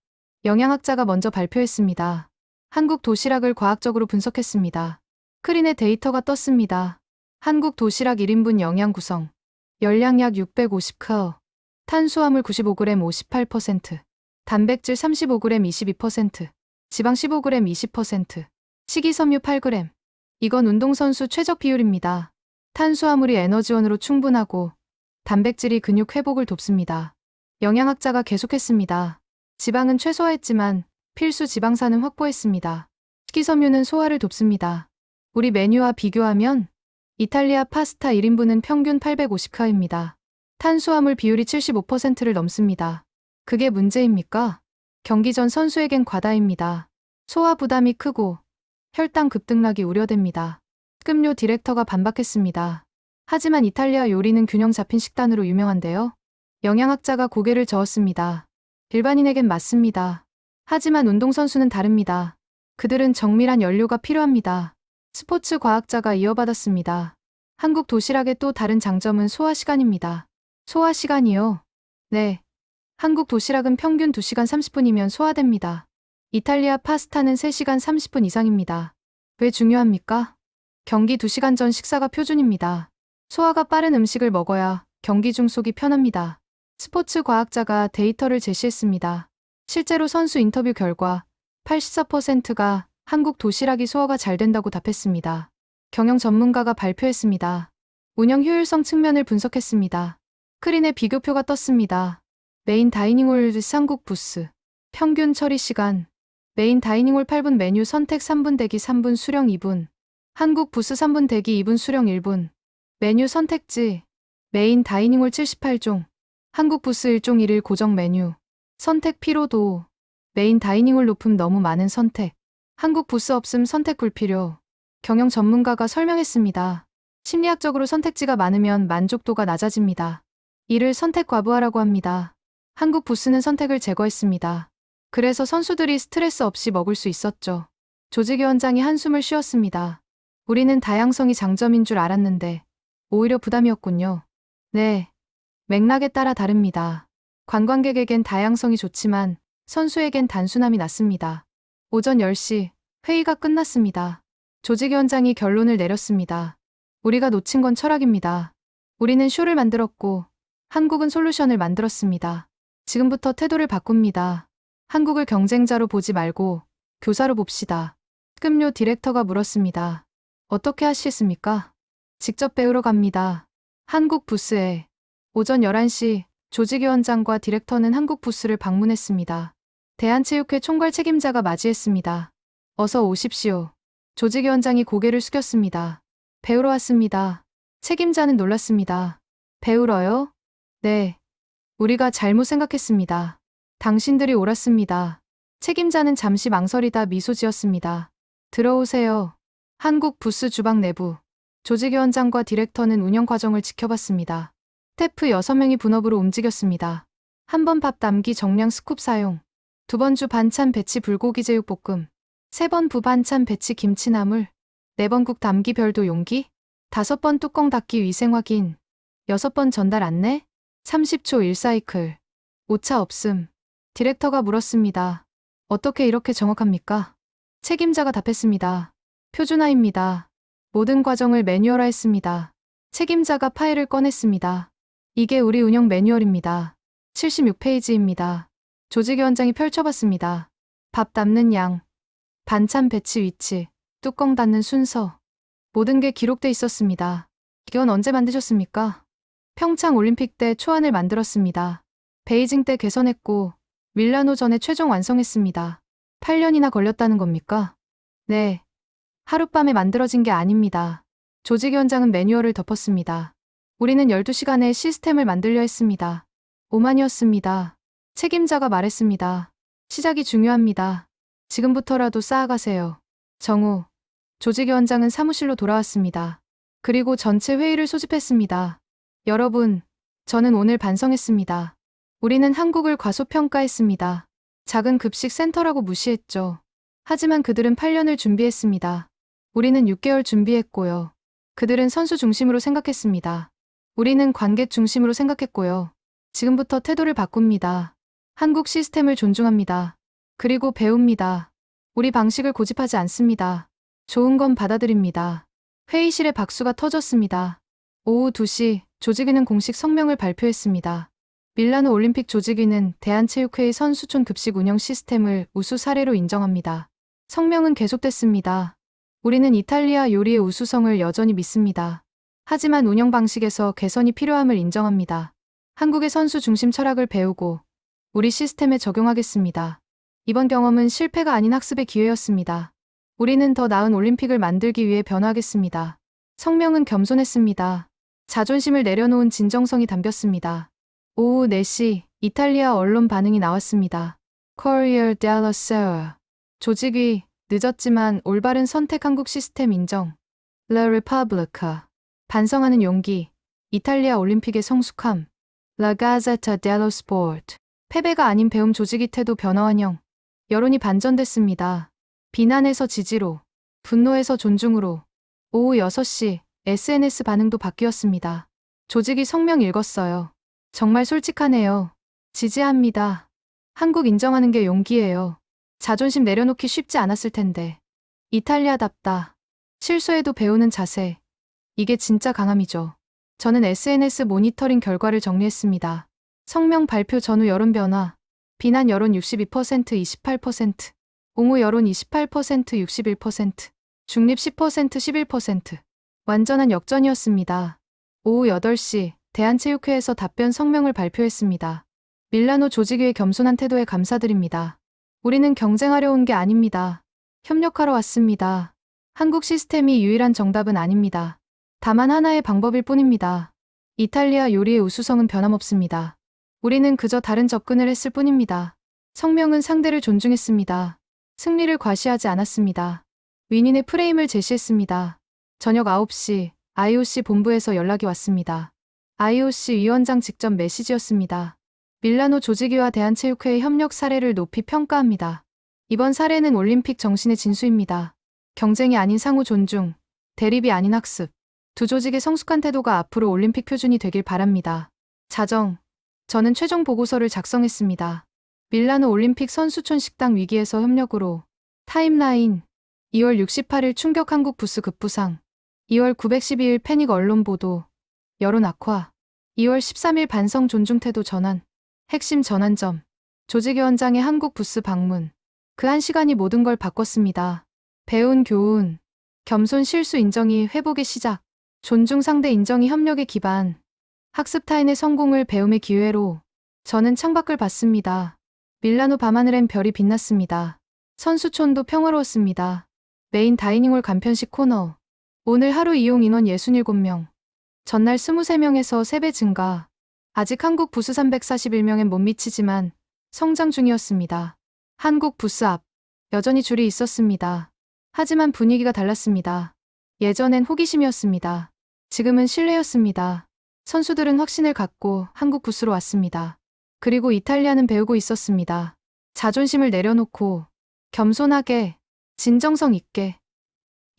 영양학자가 먼저 발표했습니다. 한국 도시락을 과학적으로 분석했습니다. 스크린에 데이터가 떴습니다. 한국 도시락 1인분 영양 구성. 열량 약 650칼, 탄수화물 95g 58%, 단백질 35g 22%, 지방 15g 20%, 식이섬유 8g. 이건 운동선수 최적 비율입니다. 탄수화물이 에너지원으로 충분하고 단백질이 근육 회복을 돕습니다. 영양학자가 계속했습니다. 지방은 최소화했지만 필수 지방산은 확보했습니다. 식이섬유는 소화를 돕습니다. 우리 메뉴와 비교하면 이탈리아 파스타 1인분은 평균 850칼입니다. 탄수화물 비율이 75%를 넘습니다. 그게 문제입니까? 경기 전 선수에겐 과다입니다. 소화 부담이 크고 혈당 급등락이 우려됩니다. 식음료 디렉터가 반박했습니다. 하지만 이탈리아 요리는 균형 잡힌 식단으로 유명한데요. 영양학자가 고개를 저었습니다. 일반인에겐 맞습니다. 하지만 운동선수는 다릅니다. 그들은 정밀한 연료가 필요합니다. 스포츠 과학자가 이어받았습니다. 한국 도시락의 또 다른 장점은 소화 시간입니다. 소화 시간이요? 네. 한국 도시락은 평균 2시간 30분이면 소화됩니다. 이탈리아 파스타는 3시간 30분 이상입니다. 왜 중요합니까? 경기 2시간 전 식사가 표준입니다. 소화가 빠른 음식을 먹어야 경기 중 속이 편합니다. 스포츠 과학자가 데이터를 제시했습니다. 실제로 선수 인터뷰 결과 84%가 한국 도시락이 소화가 잘 된다고 답했습니다. 경영 전문가가 발표했습니다. 운영 효율성 측면을 분석했습니다. 스크린에 비교표가 떴습니다. 메인 다이닝홀 한국 부스. 평균 처리 시간. 메인 다이닝홀 8분 메뉴 선택 3분 대기 3분 수령 2분. 한국 부스 3분 대기 2분 수령 1분. 메뉴 선택지. 메인 다이닝홀 78종. 한국 부스 1종 1일 고정 메뉴. 선택 피로도. 메인 다이닝홀 높음 너무 많은 선택. 한국 부스 없음 선택 불필요. 경영 전문가가 설명했습니다. 심리학적으로 선택지가 많으면 만족도가 낮아집니다. 이를 선택 과부하라고 합니다. 한국 부스는 선택을 제거했습니다. 그래서 선수들이 스트레스 없이 먹을 수 있었죠. 조직위원장이 한숨을 쉬었습니다. 우리는 다양성이 장점인 줄 알았는데 오히려 부담이었군요. 네. 맥락에 따라 다릅니다. 관광객에겐 다양성이 좋지만 선수에겐 단순함이 낫습니다. 오전 10시 회의가 끝났습니다. 조직위원장이 결론을 내렸습니다. 우리가 놓친 건 철학입니다. 우리는 쇼를 만들었고 한국은 솔루션을 만들었습니다. 지금부터 태도를 바꿉니다. 한국을 경쟁자로 보지 말고 교사로 봅시다. 특급료 디렉터가 물었습니다. 어떻게 하시겠습니까? 직접 배우러 갑니다. 한국 부스에. 오전 11시 조직위원장과 디렉터는 한국 부스를 방문했습니다. 대한체육회 총괄 책임자가 맞이했습니다. 어서 오십시오. 조직위원장이 고개를 숙였습니다. 배우러 왔습니다. 책임자는 놀랐습니다. 배우러요? 네. 우리가 잘못 생각했습니다. 당신들이 옳았습니다. 책임자는 잠시 망설이다 미소 지었습니다. 들어오세요. 한국 부스 주방 내부. 조직위원장과 디렉터는 운영 과정을 지켜봤습니다. 스태프 6명이 분업으로 움직였습니다. 한 번 밥 담기 정량 스쿱 사용. 2번 주 반찬 배치 불고기 제육볶음. 3번 부 반찬 배치 김치나물. 4번 국 담기 별도 용기. 5번 뚜껑 닫기 위생 확인. 6번 전달 안내. 30초 1사이클. 오차 없음. 디렉터가 물었습니다. 어떻게 이렇게 정확합니까? 책임자가 답했습니다. 표준화입니다. 모든 과정을 매뉴얼화했습니다. 책임자가 파일을 꺼냈습니다. 이게 우리 운영 매뉴얼입니다. 76페이지입니다. 조직위원장이 펼쳐봤습니다. 밥 담는 양, 반찬 배치 위치, 뚜껑 닫는 순서. 모든 게 기록돼 있었습니다. 이건 언제 만드셨습니까? 평창 올림픽 때 초안을 만들었습니다. 베이징 때 개선했고 밀라노 전에 최종 완성했습니다. 8년이나 걸렸다는 겁니까? 네. 하룻밤에 만들어진 게 아닙니다. 조직위원장은 매뉴얼을 덮었습니다. 우리는 12시간의 시스템을 만들려 했습니다. 오만이었습니다. 책임자가 말했습니다. 시작이 중요합니다. 지금부터라도 쌓아가세요. 정우. 조직위원장은 사무실로 돌아왔습니다. 그리고 전체 회의를 소집했습니다. 여러분, 저는 오늘 반성했습니다. 우리는 한국을 과소평가했습니다. 작은 급식 센터라고 무시했죠. 하지만 그들은 8년을 준비했습니다. 우리는 6개월 준비했고요. 그들은 선수 중심으로 생각했습니다. 우리는 관객 중심으로 생각했고요. 지금부터 태도를 바꿉니다. 한국 시스템을 존중합니다. 그리고 배웁니다. 우리 방식을 고집하지 않습니다. 좋은 건 받아들입니다. 회의실에 박수가 터졌습니다. 오후 2시 조직위는 공식 성명을 발표했습니다. 밀라노 올림픽 조직위는 대한체육회의 선수촌 급식 운영 시스템을 우수 사례로 인정합니다. 성명은 계속됐습니다. 우리는 이탈리아 요리의 우수성을 여전히 믿습니다. 하지만 운영 방식에서 개선이 필요함을 인정합니다. 한국의 선수 중심 철학을 배우고 우리 시스템에 적용하겠습니다. 이번 경험은 실패가 아닌 학습의 기회였습니다. 우리는 더 나은 올림픽을 만들기 위해 변화하겠습니다. 성명은 겸손했습니다. 자존심을 내려놓은 진정성이 담겼습니다. 오후 4시 이탈리아 언론 반응이 나왔습니다. Corriere della Sera. 조직위, 늦었지만 올바른 선택 한국 시스템 인정. La Repubblica. 반성하는 용기. 이탈리아 올림픽의 성숙함. La Gazzetta dello Sport. 패배가 아닌 배움 조직위 태도 변화 환영. 여론이 반전됐습니다. 비난에서 지지로, 분노에서 존중으로. 오후 6시 SNS 반응도 바뀌었습니다. 조직이 성명 읽었어요. 정말 솔직하네요. 지지합니다. 한국 인정하는 게 용기예요. 자존심 내려놓기 쉽지 않았을 텐데. 이탈리아답다. 실수해도 배우는 자세. 이게 진짜 강함이죠. 저는 SNS 모니터링 결과를 정리했습니다. 성명 발표 전후 여론 변화. 비난 여론 62% 28%. 옹호 여론 28% 61%. 중립 10% 11%. 완전한 역전이었습니다. 오후 8시 대한체육회에서 답변 성명을 발표했습니다. 밀라노 조직위의 겸손한 태도에 감사드립니다. 우리는 경쟁하려 온 게 아닙니다. 협력하러 왔습니다. 한국 시스템이 유일한 정답은 아닙니다. 다만 하나의 방법일 뿐입니다. 이탈리아 요리의 우수성은 변함없습니다. 우리는 그저 다른 접근을 했을 뿐입니다. 성명은 상대를 존중했습니다. 승리를 과시하지 않았습니다. 윈인의 프레임을 제시했습니다. 저녁 9시 IOC 본부에서 연락이 왔습니다. IOC 위원장 직접 메시지였습니다. 밀라노 조직위와 대한체육회의 협력 사례를 높이 평가합니다. 이번 사례는 올림픽 정신의 진수입니다. 경쟁이 아닌 상호 존중, 대립이 아닌 학습. 두 조직의 성숙한 태도가 앞으로 올림픽 표준이 되길 바랍니다. 자정, 저는 최종 보고서를 작성했습니다. 밀라노 올림픽 선수촌 식당 위기에서 협력으로 타임라인 2월 68일 충격 한국 부스 급부상 2월 912일 패닉 언론 보도 여론 악화 2월 13일 반성 존중 태도 전환 핵심 전환점 조직위원장의 한국 부스 방문 그 한 시간이 모든 걸 바꿨습니다. 배운 교훈 겸손 실수 인정이 회복의 시작 존중 상대 인정이 협력의 기반 학습 타인의 성공을 배움의 기회로 저는 창밖을 봤습니다. 밀라노 밤하늘엔 별이 빛났습니다. 선수촌도 평화로웠습니다. 메인 다이닝홀 간편식 코너 오늘 하루 이용 인원 67명 전날 23명에서 3배 증가 아직 한국 부스 341명엔 못 미치지만 성장 중이었습니다. 한국 부스 앞 여전히 줄이 있었습니다. 하지만 분위기가 달랐습니다. 예전엔 호기심이었습니다. 지금은 신뢰였습니다. 선수들은 확신을 갖고 한국 부스로 왔습니다. 그리고 이탈리아는 배우고 있었습니다. 자존심을 내려놓고 겸손하게 진정성 있게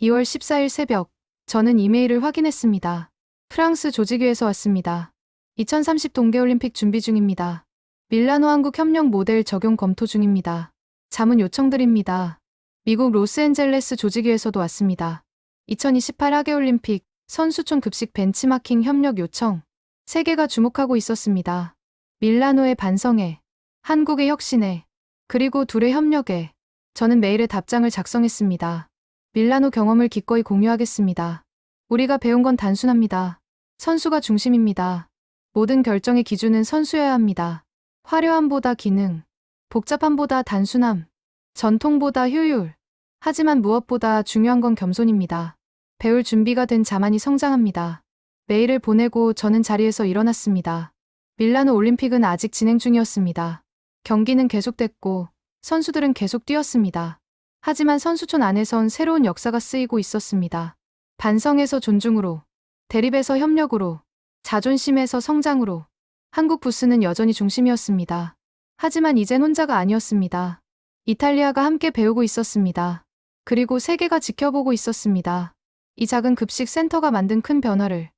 2월 14일 새벽 저는 이메일을 확인했습니다. 프랑스 조직위에서 왔습니다. 2030 동계올림픽 준비 중입니다. 밀라노 한국 협력 모델 적용 검토 중입니다. 자문 요청드립니다. 미국 로스앤젤레스 조직위에서도 왔습니다. 2028 하계올림픽 선수촌 급식 벤치마킹 협력 요청. 세계가 주목하고 있었습니다. 밀라노의 반성에, 한국의 혁신에, 그리고 둘의 협력에 저는 메일에 답장을 작성했습니다. 밀라노 경험을 기꺼이 공유하겠습니다. 우리가 배운 건 단순합니다. 선수가 중심입니다. 모든 결정의 기준은 선수여야 합니다. 화려함보다 기능, 복잡함보다 단순함, 전통보다 효율. 하지만 무엇보다 중요한 건 겸손입니다. 배울 준비가 된 자만이 성장합니다. 메일을 보내고 저는 자리에서 일어났습니다. 밀라노 올림픽은 아직 진행 중이었습니다. 경기는 계속됐고 선수들은 계속 뛰었습니다. 하지만 선수촌 안에선 새로운 역사가 쓰이고 있었습니다. 반성에서 존중으로, 대립에서 협력으로, 자존심에서 성장으로 한국 부스는 여전히 중심이었습니다. 하지만 이젠 혼자가 아니었습니다. 이탈리아가 함께 배우고 있었습니다. 그리고 세계가 지켜보고 있었습니다. 이 작은 급식 센터가 만든 큰 변화를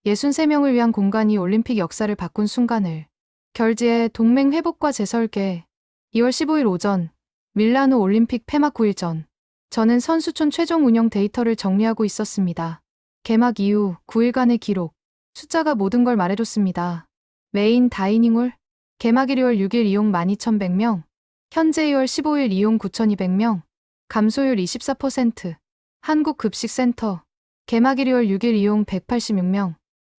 63명을 위한 공간이 올림픽 역사를 바꾼 순간을 결지에 동맹 회복과 재설계 2월 15일 오전 밀라노 올림픽 폐막 9일 전 저는 선수촌 최종 운영 데이터를 정리하고 있었습니다. 개막 이후 9일간의 기록 숫자가 모든 걸 말해줬습니다. 메인 다이닝홀 개막일 2월 6일 이용 12,100명 현재 2월 15일 이용 9,200명 감소율 24% 한국급식센터 개막일 2월 6일 이용 186명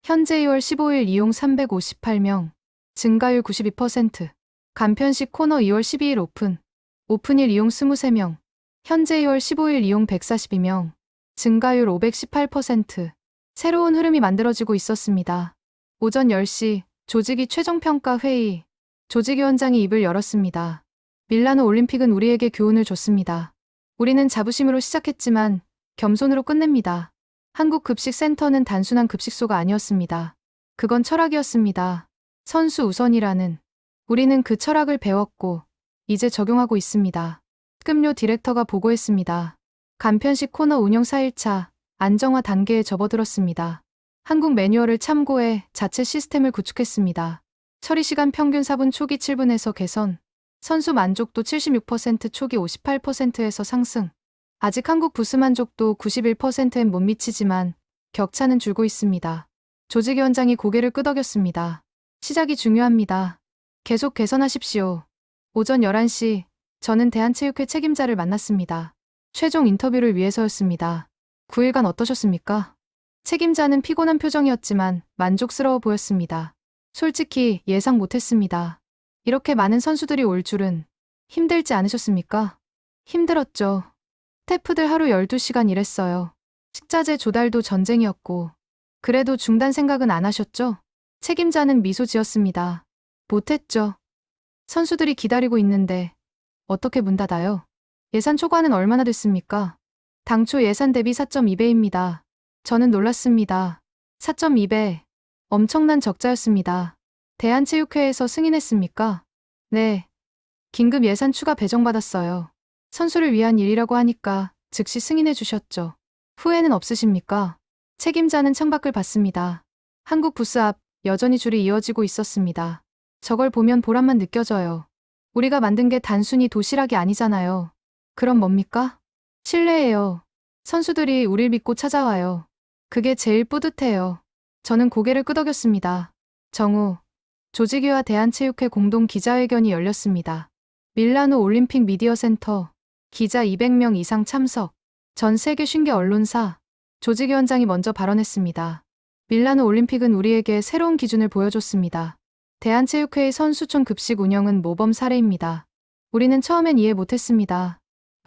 현재 2월 15일 이용 358명 증가율 92% 간편식 코너 2월 12일 오픈일 이용 23명 현재 2월 15일 이용 142명 증가율 518% 새로운 흐름이 만들어지고 있었습니다. 오전 10시 조직위 최종평가 회의 조직위원장이 입을 열었습니다. 밀라노 올림픽은 우리에게 교훈을 줬습니다. 우리는 자부심으로 시작했지만 겸손으로 끝냅니다. 한국급식센터는 단순한 급식소가 아니었습니다. 그건 철학이었습니다. 선수 우선이라는. 우리는 그 철학을 배웠고 이제 적용하고 있습니다. 특급료 디렉터가 보고했습니다. 간편식 코너 운영 4일차 안정화 단계에 접어들었습니다. 한국 매뉴얼을 참고해 자체 시스템을 구축했습니다. 처리 시간 평균 4분 초기 7분에서 개선. 선수 만족도 76% 초기 58%에서 상승. 아직 한국 부스 만족도 91%엔 못 미치지만 격차는 줄고 있습니다. 조직위원장이 고개를 끄덕였습니다. 시작이 중요합니다. 계속 개선하십시오. 오전 11시 저는 대한체육회 책임자를 만났습니다. 최종 인터뷰를 위해서였습니다. 9일간 어떠셨습니까? 책임자는 피곤한 표정이었지만 만족스러워 보였습니다. 솔직히 예상 못했습니다. 이렇게 많은 선수들이 올 줄은. 힘들지 않으셨습니까? 힘들었죠. 스태프들 하루 12시간 일했어요. 식자재 조달도 전쟁이었고. 그래도 중단 생각은 안 하셨죠? 책임자는 미소 지었습니다. 못했죠. 선수들이 기다리고 있는데 어떻게 문 닫아요? 예산 초과는 얼마나 됐습니까? 당초 예산 대비 4.2배입니다. 저는 놀랐습니다. 4.2배. 엄청난 적자였습니다. 대한체육회에서 승인했습니까? 네. 긴급 예산 추가 배정받았어요. 선수를 위한 일이라고 하니까 즉시 승인해 주셨죠. 후회는 없으십니까? 책임자는 창밖을 봤습니다. 한국 부스 앞 여전히 줄이 이어지고 있었습니다. 저걸 보면 보람만 느껴져요. 우리가 만든 게 단순히 도시락이 아니잖아요. 그럼 뭡니까? 신뢰예요. 선수들이 우릴 믿고 찾아와요. 그게 제일 뿌듯해요. 저는 고개를 끄덕였습니다. 정후, 조직위와 대한체육회 공동 기자회견이 열렸습니다. 밀라노 올림픽 미디어 센터, 기자 200명 이상 참석, 전 세계 50개 언론사, 조직위원장이 먼저 발언했습니다. 밀라노 올림픽은 우리에게 새로운 기준을 보여줬습니다. 대한체육회의 선수촌 급식 운영은 모범 사례입니다. 우리는 처음엔 이해 못했습니다.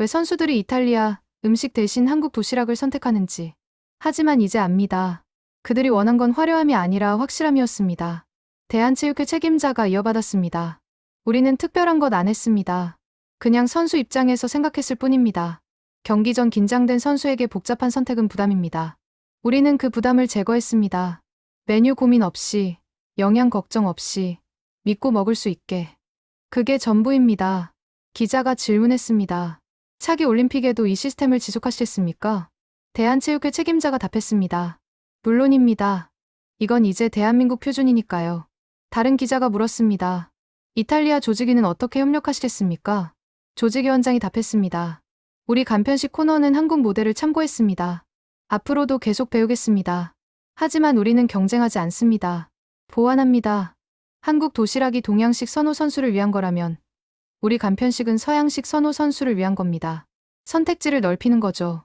왜 선수들이 이탈리아 음식 대신 한국 도시락을 선택하는지. 하지만 이제 압니다. 그들이 원한 건 화려함이 아니라 확실함이었습니다. 대한체육회 책임자가 이어받았습니다. 우리는 특별한 것 안 했습니다. 그냥 선수 입장에서 생각했을 뿐입니다. 경기 전 긴장된 선수에게 복잡한 선택은 부담입니다. 우리는 그 부담을 제거했습니다. 메뉴 고민 없이, 영양 걱정 없이, 믿고 먹을 수 있게. 그게 전부입니다. 기자가 질문했습니다. 차기 올림픽에도 이 시스템을 지속하시겠습니까? 대한체육회 책임자가 답했습니다. 물론입니다. 이건 이제 대한민국 표준이니까요. 다른 기자가 물었습니다. 이탈리아 조직위는 어떻게 협력하시겠습니까? 조직위원장이 답했습니다. 우리 간편식 코너는 한국 모델을 참고했습니다. 앞으로도 계속 배우겠습니다. 하지만 우리는 경쟁하지 않습니다. 보완합니다. 한국 도시락이 동양식 선호 선수를 위한 거라면 우리 간편식은 서양식 선호 선수를 위한 겁니다. 선택지를 넓히는 거죠.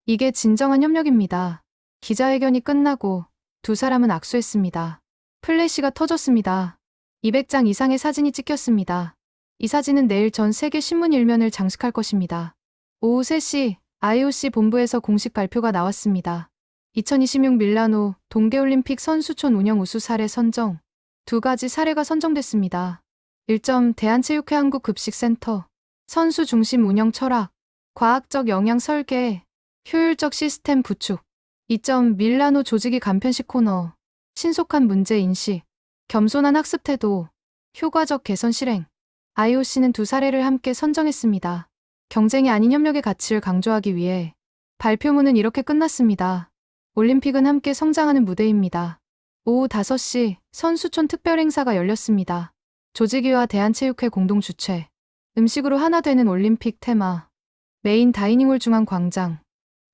이게 진정한 협력입니다. 기자회견이 끝나고 두 사람은 악수했습니다. 플래시가 터졌습니다. 200장 이상의 사진이 찍혔습니다. 이 사진은 내일 전 세계 신문 1면을 장식할 것입니다. 오후 3시 IOC 본부에서 공식 발표가 나왔습니다. 2026 밀라노 동계올림픽 선수촌 운영 우수 사례 선정. 두 가지 사례가 선정됐습니다. 1점 대한체육회 한국급식센터. 선수 중심 운영 철학. 과학적 영양 설계. 효율적 시스템 구축. 2점 밀라노 조직위 간편식 코너. 신속한 문제 인식. 겸손한 학습 태도. 효과적 개선 실행. IOC는 두 사례를 함께 선정했습니다. 경쟁이 아닌 협력의 가치를 강조하기 위해 발표문은 이렇게 끝났습니다. 올림픽은 함께 성장하는 무대입니다. 오후 5시 선수촌 특별 행사가 열렸습니다. 조직위와 대한체육회 공동 주최. 음식으로 하나 되는 올림픽 테마. 메인 다이닝홀 중앙 광장.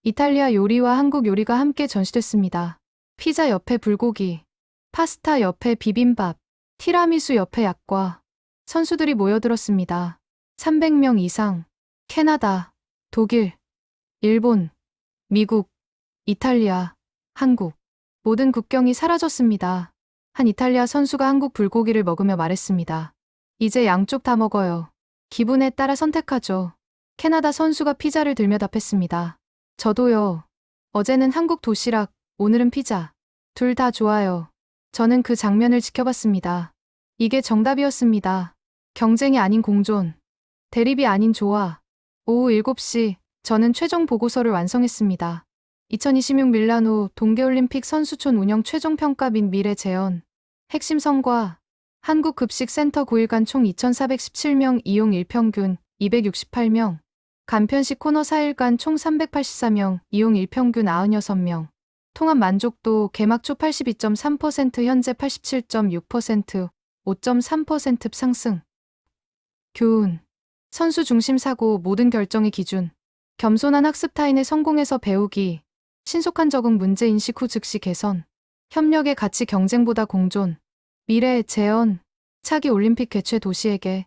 이탈리아 요리와 한국 요리가 함께 전시됐습니다. 피자 옆에 불고기, 파스타 옆에 비빔밥, 티라미수 옆에 약과. 선수들이 모여들었습니다. 300명 이상. 캐나다, 독일, 일본, 미국, 이탈리아, 한국. 모든 국경이 사라졌습니다. 한 이탈리아 선수가 한국 불고기를 먹으며 말했습니다. 이제 양쪽 다 먹어요. 기분에 따라 선택하죠. 캐나다 선수가 피자를 들며 답했습니다. 저도요. 어제는 한국 도시락, 오늘은 피자. 둘 다 좋아요. 저는 그 장면을 지켜봤습니다. 이게 정답이었습니다. 경쟁이 아닌 공존. 대립이 아닌 조화. 오후 7시 저는 최종 보고서를 완성했습니다. 2026 밀라노 동계올림픽 선수촌 운영 최종 평가 및 미래 재현. 핵심 성과. 한국급식센터 9일간 총 2,417명 이용 일평균 268명. 간편식 코너 4일간 총 384명 이용 일평균 96명. 통합 만족도 개막 초 82.3% 현재 87.6%, 5.3% 상승. 교훈. 선수 중심 사고 모든 결정의 기준. 겸손한 학습 타인의 성공에서 배우기. 신속한 적응 문제 인식 후 즉시 개선. 협력의 가치 경쟁보다 공존. 미래 재현. 차기 올림픽 개최 도시에게.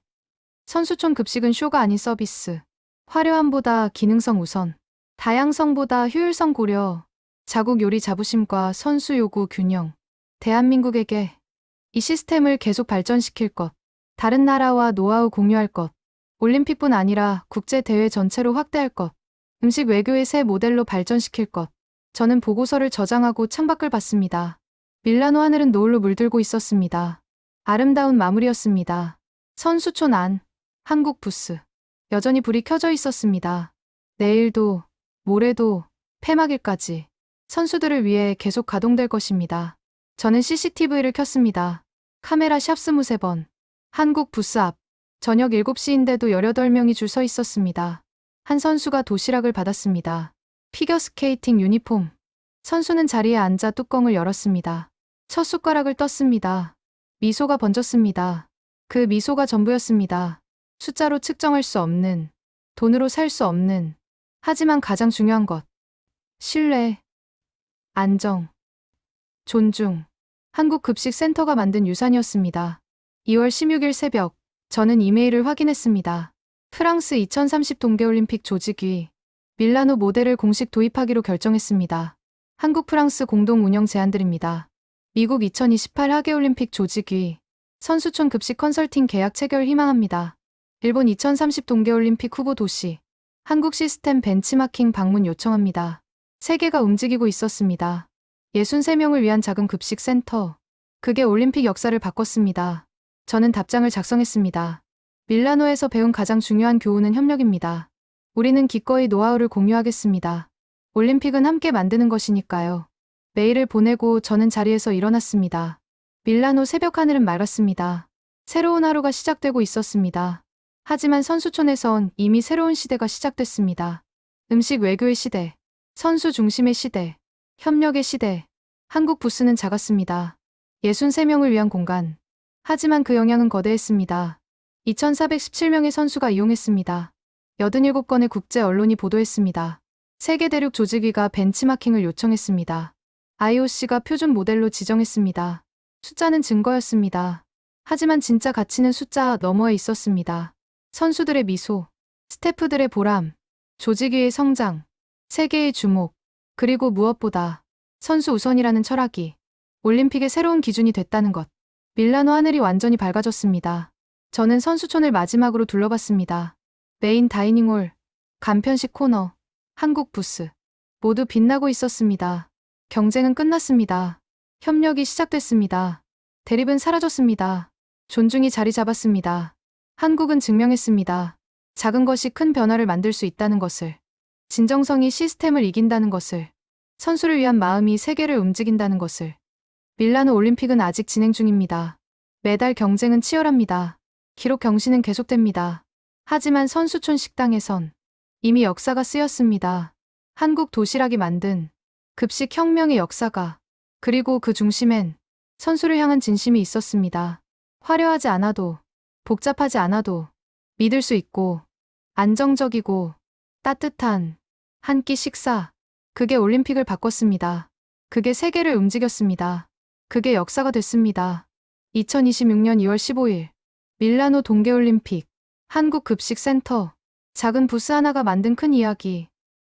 선수촌 급식은 쇼가 아닌 서비스. 화려함보다 기능성 우선. 다양성보다 효율성 고려. 자국 요리 자부심과 선수 요구 균형. 대한민국에게. 이 시스템을 계속 발전시킬 것. 다른 나라와 노하우 공유할 것. 올림픽뿐 아니라 국제대회 전체로 확대할 것. 음식 외교의 새 모델로 발전시킬 것. 저는 보고서를 저장하고 창밖을 봤습니다. 밀라노 하늘은 노을로 물들고 있었습니다. 아름다운 마무리였습니다. 선수촌 안. 한국 부스. 여전히 불이 켜져 있었습니다. 내일도, 모레도, 폐막일까지 선수들을 위해 계속 가동될 것입니다. 저는 CCTV를 켰습니다. 카메라 샵 23번. 한국 부스 앞. 저녁 7시인데도 18명이 줄 서 있었습니다. 한 선수가 도시락을 받았습니다. 피겨스케이팅 유니폼. 선수는 자리에 앉아 뚜껑을 열었습니다. 첫 숟가락을 떴습니다. 미소가 번졌습니다. 그 미소가 전부였습니다. 숫자로 측정할 수 없는, 돈으로 살 수 없는, 하지만 가장 중요한 것. 신뢰, 안정, 존중. 한국급식센터가 만든 유산이었습니다. 2월 16일 새벽, 저는 이메일을 확인했습니다. 프랑스 2030 동계올림픽 조직위, 밀라노 모델을 공식 도입하기로 결정했습니다. 한국 프랑스 공동 운영 제안드립니다. 미국 2028 하계올림픽 조직위, 선수촌 급식 컨설팅 계약 체결 희망합니다. 일본 2030 동계올림픽 후보 도시, 한국 시스템 벤치마킹 방문 요청합니다. 세계가 움직이고 있었습니다. 63명을 위한 작은 급식 센터. 그게 올림픽 역사를 바꿨습니다. 저는 답장을 작성했습니다. 밀라노에서 배운 가장 중요한 교훈은 협력입니다. 우리는 기꺼이 노하우를 공유하겠습니다. 올림픽은 함께 만드는 것이니까요. 메일을 보내고 저는 자리에서 일어났습니다. 밀라노 새벽 하늘은 맑았습니다. 새로운 하루가 시작되고 있었습니다. 하지만 선수촌에선 이미 새로운 시대가 시작됐습니다. 음식 외교의 시대, 선수 중심의 시대, 협력의 시대. 한국 부스는 작았습니다. 63명을 위한 공간. 하지만 그 영향은 거대했습니다. 2417명의 선수가 이용했습니다. 87건의 국제 언론이 보도했습니다. 세계 대륙 조직위가 벤치마킹을 요청했습니다. IOC가 표준 모델로 지정했습니다. 숫자는 증거였습니다. 하지만 진짜 가치는 숫자 너머에 있었습니다. 선수들의 미소, 스태프들의 보람, 조직위의 성장, 세계의 주목, 그리고 무엇보다 선수 우선이라는 철학이 올림픽의 새로운 기준이 됐다는 것. 밀라노 하늘이 완전히 밝아졌습니다. 저는 선수촌을 마지막으로 둘러봤습니다. 메인 다이닝홀, 간편식 코너, 한국 부스. 모두 빛나고 있었습니다. 경쟁은 끝났습니다. 협력이 시작됐습니다. 대립은 사라졌습니다. 존중이 자리 잡았습니다. 한국은 증명했습니다. 작은 것이 큰 변화를 만들 수 있다는 것을. 진정성이 시스템을 이긴다는 것을. 선수를 위한 마음이 세계를 움직인다는 것을. 밀라노 올림픽은 아직 진행 중입니다. 매달 경쟁은 치열합니다. 기록 경신은 계속됩니다. 하지만 선수촌 식당에선 이미 역사가 쓰였습니다. 한국 도시락이 만든 급식 혁명의 역사가, 그리고 그 중심엔 선수를 향한 진심이 있었습니다. 화려하지 않아도, 복잡하지 않아도 믿을 수 있고 안정적이고 따뜻한 한 끼 식사. 그게 올림픽을 바꿨습니다. 그게 세계를 움직였습니다. 그게 역사가 됐습니다. 2026년 2월 15일 밀라노 동계올림픽 한국급식센터. 작은 부스 하나가 만든 큰 이야기.